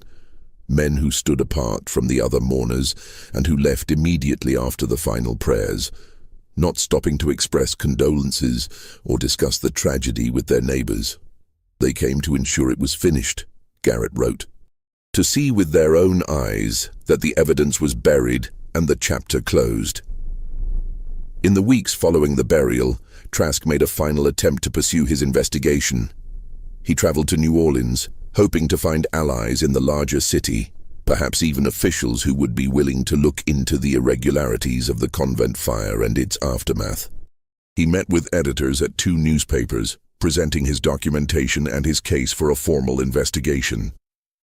men who stood apart from the other mourners and who left immediately after the final prayers, not stopping to express condolences or discuss the tragedy with their neighbors. They came to ensure it was finished, Garrett wrote, to see with their own eyes that the evidence was buried and the chapter closed. In the weeks following the burial, Trask made a final attempt to pursue his investigation. He traveled to New Orleans, hoping to find allies in the larger city, perhaps even officials who would be willing to look into the irregularities of the convent fire and its aftermath. He met with editors at 2 newspapers, presenting his documentation and his case for a formal investigation.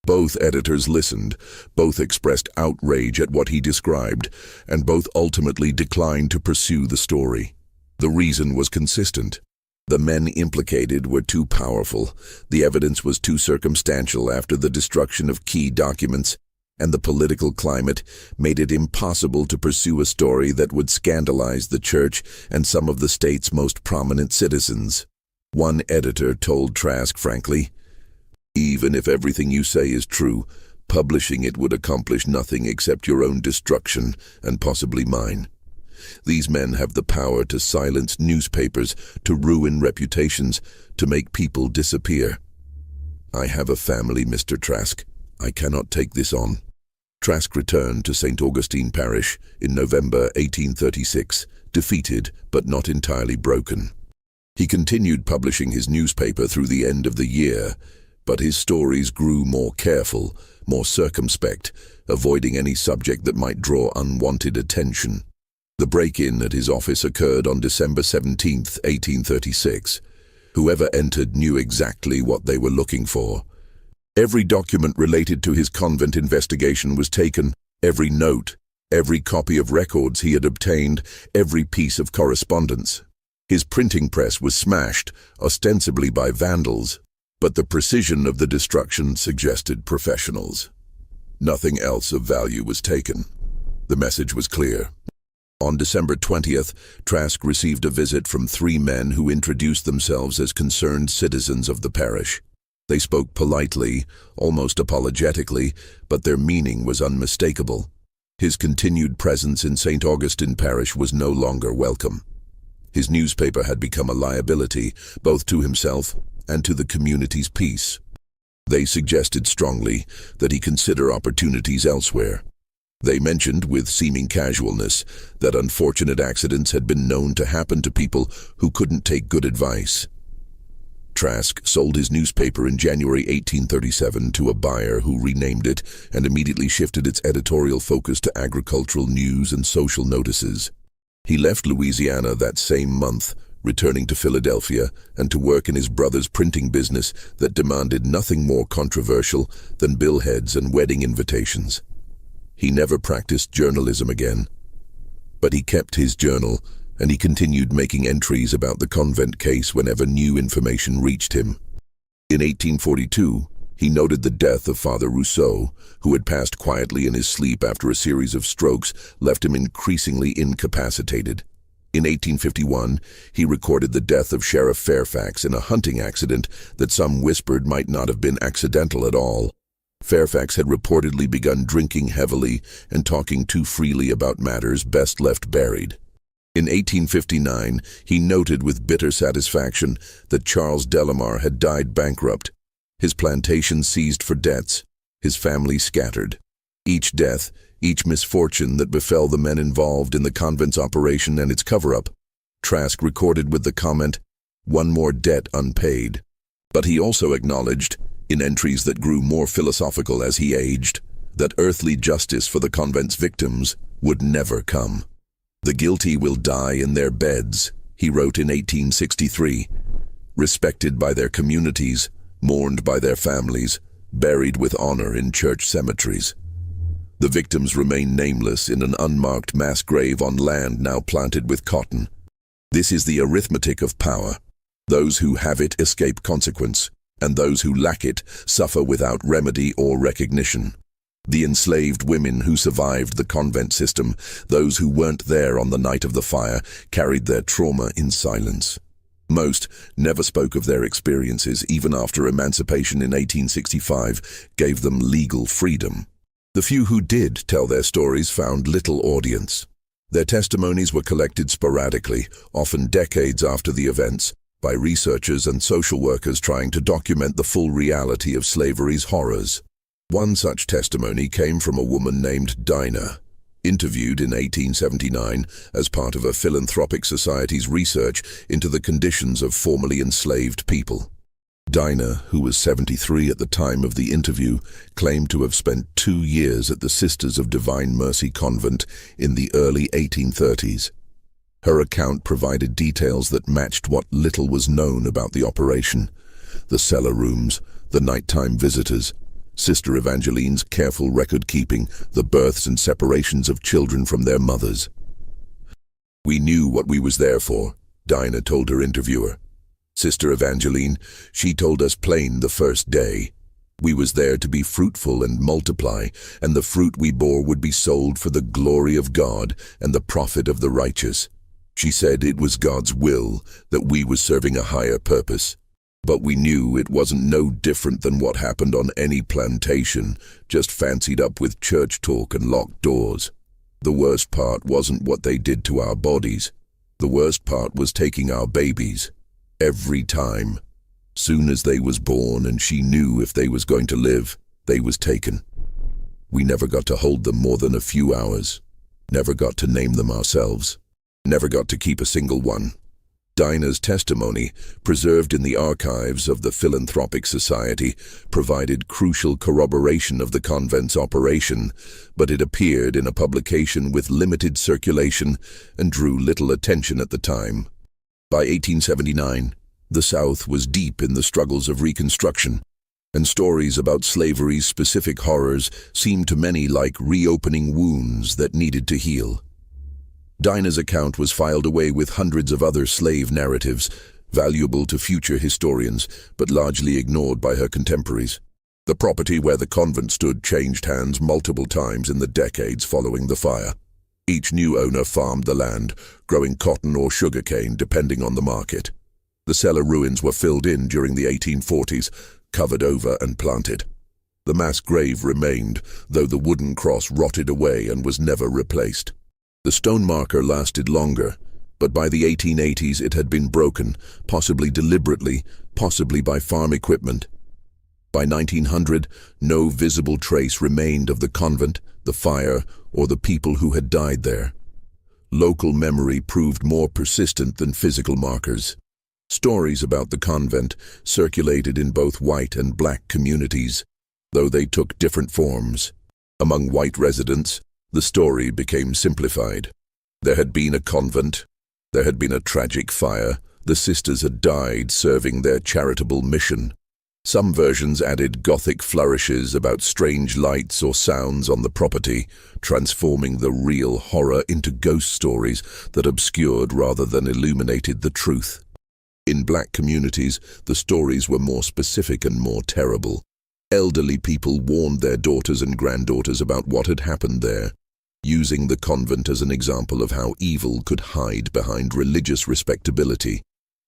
Both editors listened, both expressed outrage at what he described, and both ultimately declined to pursue the story. The reason was consistent. The men implicated were too powerful, the evidence was too circumstantial after the destruction of key documents, and the political climate made it impossible to pursue a story that would scandalize the church and some of the state's most prominent citizens. One editor told Trask frankly, "Even if everything you say is true, publishing it would accomplish nothing except your own destruction and possibly mine. These men have the power to silence newspapers, to ruin reputations, to make people disappear. I have a family, Mr. Trask. I cannot take this on." Trask returned to St. Augustine Parish in November 1836, defeated but not entirely broken. He continued publishing his newspaper through the end of the year, but his stories grew more careful, more circumspect, avoiding any subject that might draw unwanted attention. The break-in at his office occurred on December 17, 1836. Whoever entered knew exactly what they were looking for. Every document related to his convent investigation was taken, every note, every copy of records he had obtained, every piece of correspondence. His printing press was smashed, ostensibly by vandals, but the precision of the destruction suggested professionals. Nothing else of value was taken. The message was clear. On December 20th, Trask received a visit from 3 men who introduced themselves as concerned citizens of the parish. They spoke politely, almost apologetically, but their meaning was unmistakable. His continued presence in St. Augustine Parish was no longer welcome. His newspaper had become a liability, both to himself and to the community's peace. They suggested strongly that he consider opportunities elsewhere. They mentioned with seeming casualness that unfortunate accidents had been known to happen to people who couldn't take good advice. Trask sold his newspaper in January 1837 to a buyer who renamed it and immediately shifted its editorial focus to agricultural news and social notices. He left Louisiana that same month, returning to Philadelphia and to work in his brother's printing business that demanded nothing more controversial than billheads and wedding invitations. He never practiced journalism again, but he kept his journal and he continued making entries about the convent case whenever new information reached him. In 1842, he noted the death of Father Rousseau, who had passed quietly in his sleep after a series of strokes left him increasingly incapacitated. In 1851, he recorded the death of Sheriff Fairfax in a hunting accident that some whispered might not have been accidental at all. Fairfax had reportedly begun drinking heavily and talking too freely about matters best left buried. In 1859, he noted with bitter satisfaction that Charles Delamar had died bankrupt, his plantation seized for debts, his family scattered. Each death, each misfortune that befell the men involved in the convent's operation and its cover-up, Trask recorded with the comment, "One more debt unpaid." But he also acknowledged, in entries that grew more philosophical as he aged, that earthly justice for the convent's victims would never come. "The guilty will die in their beds," he wrote in 1863, respected by their communities, mourned by their families, buried with honor in church cemeteries. The victims remain nameless in an unmarked mass grave on land now planted with cotton. This is the arithmetic of power. Those who have it escape consequence, and those who lack it suffer without remedy or recognition. The enslaved women who survived the convent system, those who weren't there on the night of the fire, carried their trauma in silence. Most never spoke of their experiences, even after emancipation in 1865 gave them legal freedom. The few who did tell their stories found little audience. Their testimonies were collected sporadically, often decades after the events, by researchers and social workers trying to document the full reality of slavery's horrors. One such testimony came from a woman named Dinah, interviewed in 1879 as part of a philanthropic society's research into the conditions of formerly enslaved people. Dinah, who was 73 at the time of the interview, claimed to have spent 2 years at the Sisters of Divine Mercy Convent in the early 1830s. Her account provided details that matched what little was known about the operation: the cellar rooms, the nighttime visitors, Sister Evangeline's careful record-keeping, the births and separations of children from their mothers. "We knew what we was there for," Dinah told her interviewer. "Sister Evangeline, she told us plain the first day. We was there to be fruitful and multiply, and the fruit we bore would be sold for the glory of God and the profit of the righteous. She said it was God's will, that we was serving a higher purpose. But we knew it wasn't no different than what happened on any plantation, just fancied up with church talk and locked doors. The worst part wasn't what they did to our bodies. The worst part was taking our babies. Every time. Soon as they was born and she knew if they was going to live, they was taken. We never got to hold them more than a few hours. Never got to name them ourselves. Never got to keep a single one." Dinah's testimony, preserved in the archives of the Philanthropic Society, provided crucial corroboration of the convent's operation, but it appeared in a publication with limited circulation and drew little attention at the time. By 1879, the South was deep in the struggles of Reconstruction, and stories about slavery's specific horrors seemed to many like reopening wounds that needed to heal. Dinah's account was filed away with hundreds of other slave narratives, valuable to future historians, but largely ignored by her contemporaries. The property where the convent stood changed hands multiple times in the decades following the fire. Each new owner farmed the land, growing cotton or sugarcane depending on the market. The cellar ruins were filled in during the 1840s, covered over and planted. The mass grave remained, though the wooden cross rotted away and was never replaced. The stone marker lasted longer, but by the 1880s it had been broken, possibly deliberately, possibly by farm equipment. By 1900, no visible trace remained of the convent, the fire, or the people who had died there. Local memory proved more persistent than physical markers. Stories about the convent circulated in both white and black communities, though they took different forms. Among white residents, the story became simplified. There had been a convent, there had been a tragic fire, the sisters had died serving their charitable mission. Some versions added Gothic flourishes about strange lights or sounds on the property, transforming the real horror into ghost stories that obscured rather than illuminated the truth. In black communities, the stories were more specific and more terrible. Elderly people warned their daughters and granddaughters about what had happened there, using the convent as an example of how evil could hide behind religious respectability.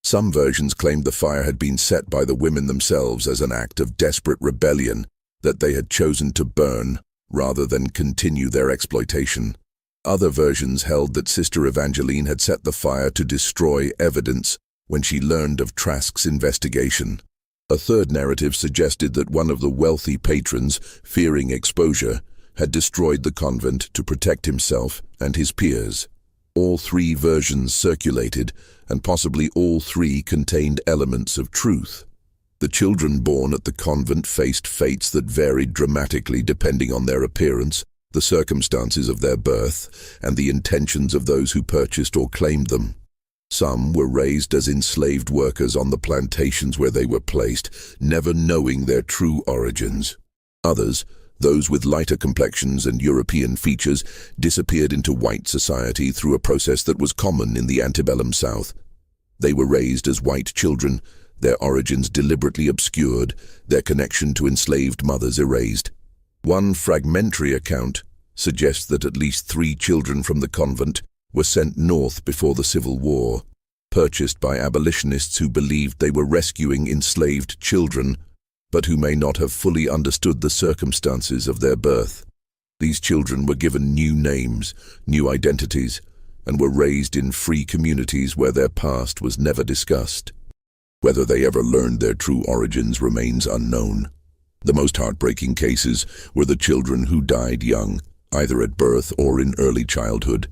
Some versions claimed the fire had been set by the women themselves as an act of desperate rebellion, that they had chosen to burn rather than continue their exploitation. Other versions held that Sister Evangeline had set the fire to destroy evidence when she learned of Trask's investigation. A third narrative suggested that one of the wealthy patrons, fearing exposure, had destroyed the convent to protect himself and his peers. All three versions circulated, and possibly all three contained elements of truth. The children born at the convent faced fates that varied dramatically depending on their appearance, the circumstances of their birth, and the intentions of those who purchased or claimed them. Some were raised as enslaved workers on the plantations where they were placed, never knowing their true origins. Others, those with lighter complexions and European features, disappeared into white society through a process that was common in the antebellum South. They were raised as white children, their origins deliberately obscured, their connection to enslaved mothers erased. One fragmentary account suggests that at least 3 children from the convent were sent north before the Civil War, purchased by abolitionists who believed they were rescuing enslaved children, but who may not have fully understood the circumstances of their birth. These children were given new names, new identities, and were raised in free communities where their past was never discussed. Whether they ever learned their true origins remains unknown. The most heartbreaking cases were the children who died young, either at birth or in early childhood.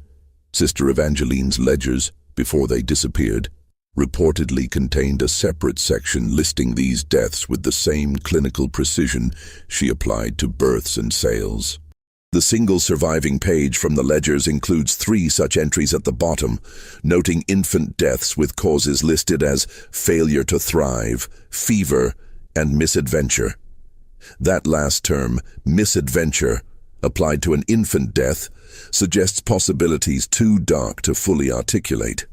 Sister Evangeline's ledgers, before they disappeared, reportedly contained a separate section listing these deaths with the same clinical precision she applied to births and sales. The single surviving page from the ledgers includes 3 such entries at the bottom, noting infant deaths with causes listed as failure to thrive, fever, and misadventure. That last term, misadventure, applied to an infant death, suggests possibilities too dark to fully articulate.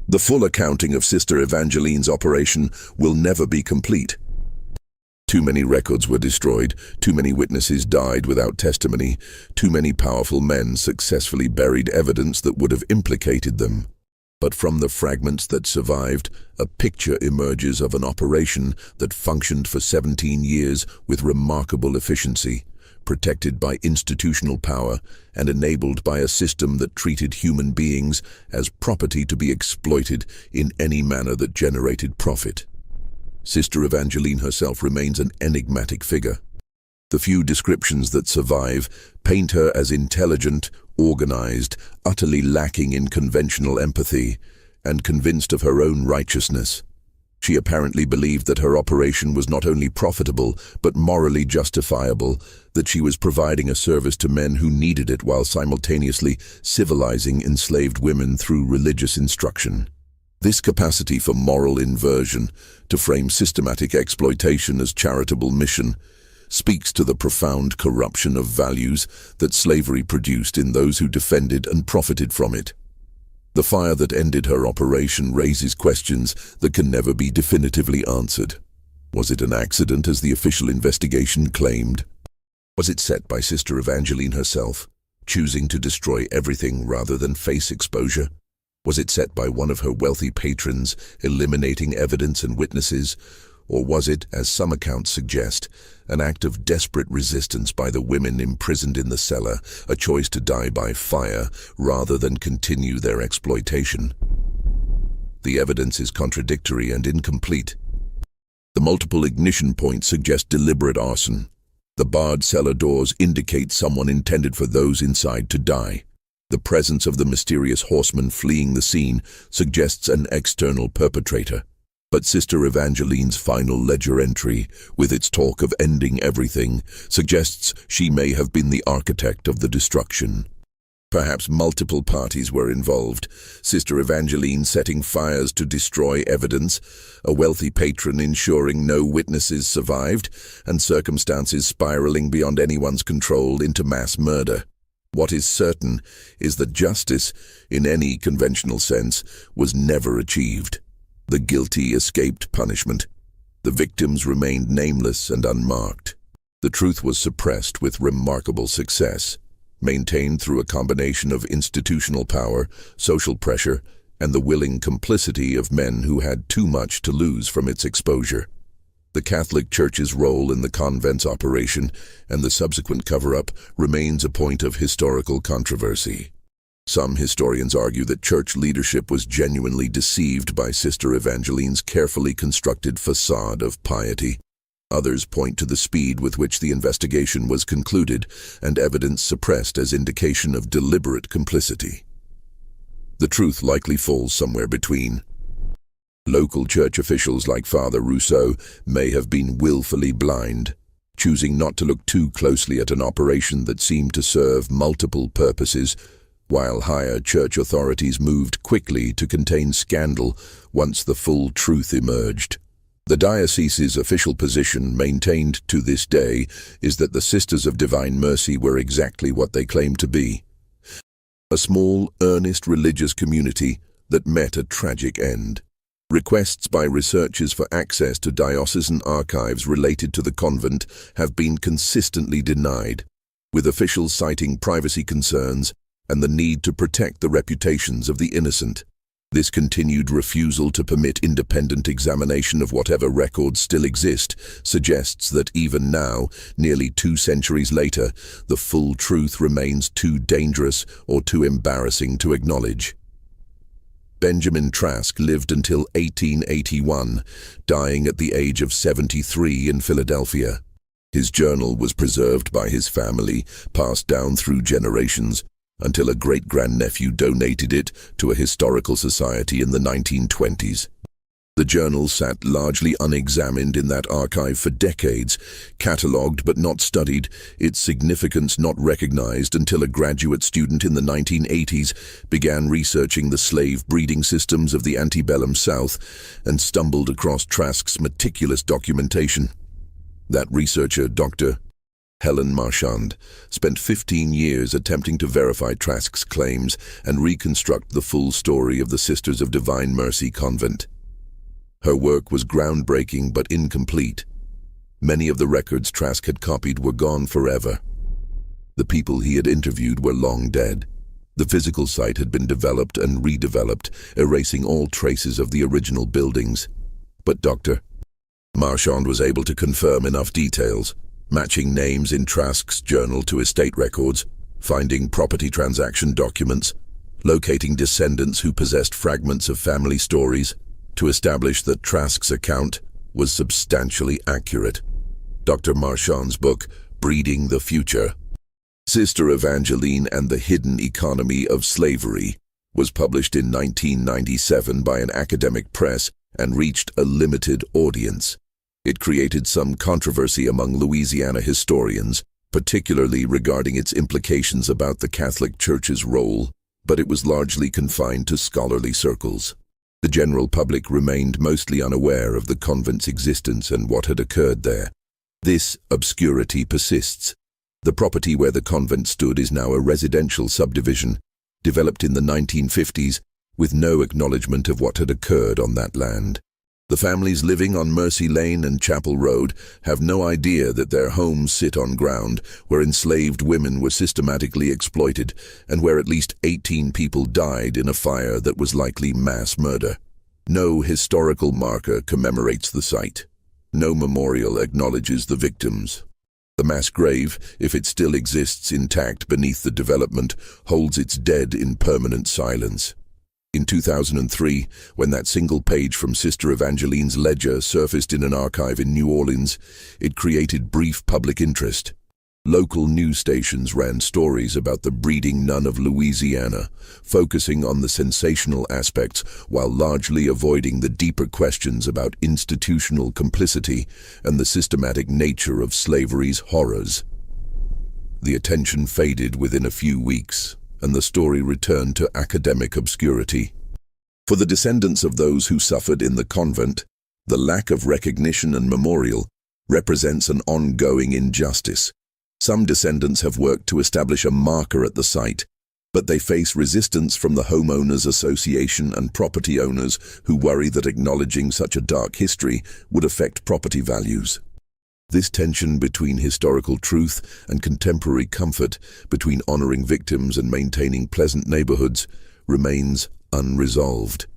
The full accounting of Sister Evangeline's operation will never be complete. Too many records were destroyed, too many witnesses died without testimony, too many powerful men successfully buried evidence that would have implicated them. But from the fragments that survived, a picture emerges of an operation that functioned for 17 years with remarkable efficiency, protected by institutional power and enabled by a system that treated human beings as property to be exploited in any manner that generated profit. Sister Evangeline herself remains an enigmatic figure. The few descriptions that survive paint her as intelligent, organized, utterly lacking in conventional empathy, and convinced of her own righteousness. She apparently believed that her operation was not only profitable, but morally justifiable, that she was providing a service to men who needed it while simultaneously civilizing enslaved women through religious instruction. This capacity for moral inversion, to frame systematic exploitation as charitable mission, speaks to the profound corruption of values that slavery produced in those who defended and profited from it. The fire that ended her operation raises questions that can never be definitively answered. Was it an accident, as the official investigation claimed? Was it set by Sister Evangeline herself, choosing to destroy everything rather than face exposure? Was it set by one of her wealthy patrons, eliminating evidence and witnesses? Or was it, as some accounts suggest, an act of desperate resistance by the women imprisoned in the cellar, a choice to die by fire rather than continue their exploitation? The evidence is contradictory and incomplete. The multiple ignition points suggest deliberate arson. The barred cellar doors indicate someone intended for those inside to die. The presence of the mysterious horseman fleeing the scene suggests an external perpetrator. But Sister Evangeline's final ledger entry, with its talk of ending everything, suggests she may have been the architect of the destruction. Perhaps multiple parties were involved, Sister Evangeline setting fires to destroy evidence, a wealthy patron ensuring no witnesses survived, and circumstances spiraling beyond anyone's control into mass murder. What is certain is that justice, in any conventional sense, was never achieved. The guilty escaped punishment. The victims remained nameless and unmarked. The truth was suppressed with remarkable success, maintained through a combination of institutional power, social pressure, and the willing complicity of men who had too much to lose from its exposure. The Catholic Church's role in the convent's operation and the subsequent cover-up remains a point of historical controversy. Some historians argue that church leadership was genuinely deceived by Sister Evangeline's carefully constructed facade of piety. Others point to the speed with which the investigation was concluded and evidence suppressed as indication of deliberate complicity. The truth likely falls somewhere between. Local church officials like Father Rousseau may have been willfully blind, choosing not to look too closely at an operation that seemed to serve multiple purposes, while higher church authorities moved quickly to contain scandal once the full truth emerged. The diocese's official position, maintained to this day, is that the Sisters of Divine Mercy were exactly what they claimed to be: a small, earnest religious community that met a tragic end. Requests by researchers for access to diocesan archives related to the convent have been consistently denied, with officials citing privacy concerns and the need to protect the reputations of the innocent. This continued refusal to permit independent examination of whatever records still exist suggests that even now, nearly 2 centuries later, the full truth remains too dangerous or too embarrassing to acknowledge. Benjamin Trask lived until 1881, dying at the age of 73 in Philadelphia. His journal was preserved by his family, passed down through generations, until a great-grandnephew donated it to a historical society in the 1920s. The journal sat largely unexamined in that archive for decades, catalogued but not studied, its significance not recognized until a graduate student in the 1980s began researching the slave breeding systems of the antebellum South and stumbled across Trask's meticulous documentation. That researcher, Dr. Helen Marchand, spent 15 years attempting to verify Trask's claims and reconstruct the full story of the Sisters of Divine Mercy Convent. Her work was groundbreaking but incomplete. Many of the records Trask had copied were gone forever. The people he had interviewed were long dead. The physical site had been developed and redeveloped, erasing all traces of the original buildings. But Dr. Marchand was able to confirm enough details, matching names in Trask's journal to estate records, finding property transaction documents, locating descendants who possessed fragments of family stories, to establish that Trask's account was substantially accurate. Dr. Marchand's book, Breeding the Future, Sister Evangeline and the Hidden Economy of Slavery, was published in 1997 by an academic press and reached a limited audience. It created some controversy among Louisiana historians, particularly regarding its implications about the Catholic Church's role, but it was largely confined to scholarly circles. The general public remained mostly unaware of the convent's existence and what had occurred there. This obscurity persists. The property where the convent stood is now a residential subdivision, developed in the 1950s, with no acknowledgement of what had occurred on that land. The families living on Mercy Lane and Chapel Road have no idea that their homes sit on ground where enslaved women were systematically exploited and where at least 18 people died in a fire that was likely mass murder. No historical marker commemorates the site. No memorial acknowledges the victims. The mass grave, if it still exists intact beneath the development, holds its dead in permanent silence. In 2003, when that single page from Sister Evangeline's ledger surfaced in an archive in New Orleans, it created brief public interest. Local news stations ran stories about the breeding nun of Louisiana, focusing on the sensational aspects while largely avoiding the deeper questions about institutional complicity and the systematic nature of slavery's horrors. The attention faded within a few weeks, and the story returned to academic obscurity. For the descendants of those who suffered in the convent, the lack of recognition and memorial represents an ongoing injustice. Some descendants have worked to establish a marker at the site, but they face resistance from the Homeowners Association and property owners who worry that acknowledging such a dark history would affect property values. This tension between historical truth and contemporary comfort, between honoring victims and maintaining pleasant neighborhoods, remains unresolved.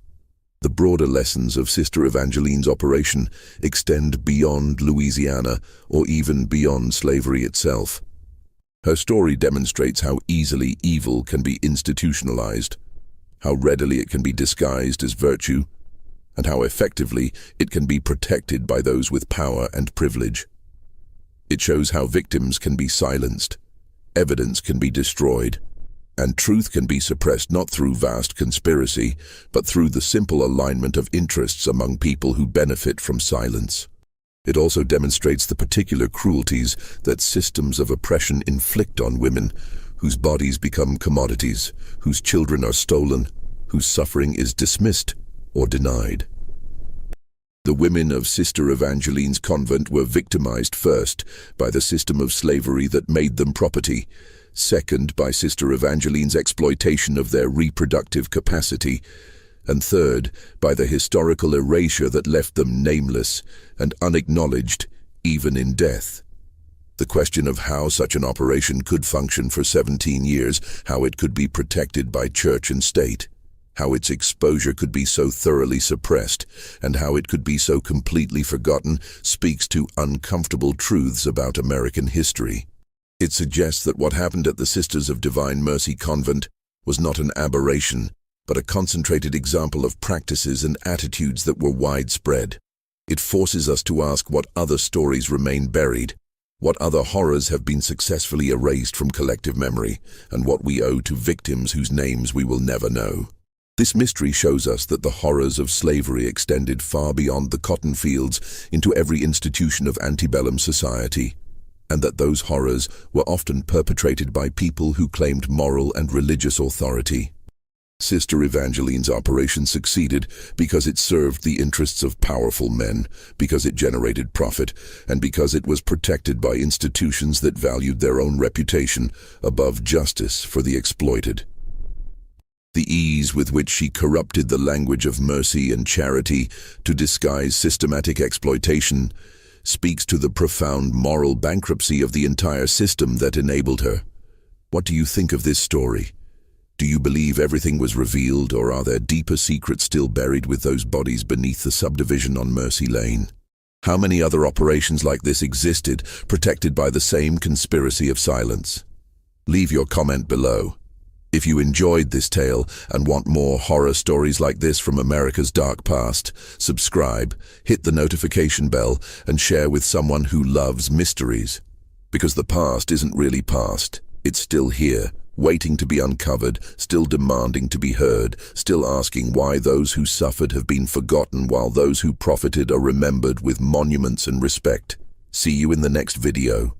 The broader lessons of Sister Evangeline's operation extend beyond Louisiana or even beyond slavery itself. Her story demonstrates how easily evil can be institutionalized, how readily it can be disguised as virtue, and how effectively it can be protected by those with power and privilege. It shows how victims can be silenced, evidence can be destroyed, and truth can be suppressed not through vast conspiracy, but through the simple alignment of interests among people who benefit from silence. It also demonstrates the particular cruelties that systems of oppression inflict on women, whose bodies become commodities, whose children are stolen, whose suffering is dismissed or denied. The women of Sister Evangeline's convent were victimized first by the system of slavery that made them property, second by Sister Evangeline's exploitation of their reproductive capacity, and third by the historical erasure that left them nameless and unacknowledged even in death. The question of how such an operation could function for 17 years, how it could be protected by church and state, how its exposure could be so thoroughly suppressed, and how it could be so completely forgotten, speaks to uncomfortable truths about American history. It suggests that what happened at the Sisters of Divine Mercy Convent was not an aberration, but a concentrated example of practices and attitudes that were widespread. It forces us to ask what other stories remain buried, what other horrors have been successfully erased from collective memory, and what we owe to victims whose names we will never know. This mystery shows us that the horrors of slavery extended far beyond the cotton fields into every institution of antebellum society, and that those horrors were often perpetrated by people who claimed moral and religious authority. Sister Evangeline's operation succeeded because it served the interests of powerful men, because it generated profit, and because it was protected by institutions that valued their own reputation above justice for the exploited. The ease with which she corrupted the language of mercy and charity to disguise systematic exploitation speaks to the profound moral bankruptcy of the entire system that enabled her. What do you think of this story? Do you believe everything was revealed, or are there deeper secrets still buried with those bodies beneath the subdivision on Mercy Lane? How many other operations like this existed, protected by the same conspiracy of silence? Leave your comment below. If you enjoyed this tale and want more horror stories like this from America's dark past, subscribe, hit the notification bell, and share with someone who loves mysteries. Because the past isn't really past, it's still here, waiting to be uncovered, still demanding to be heard, still asking why those who suffered have been forgotten while those who profited are remembered with monuments and respect. See you in the next video.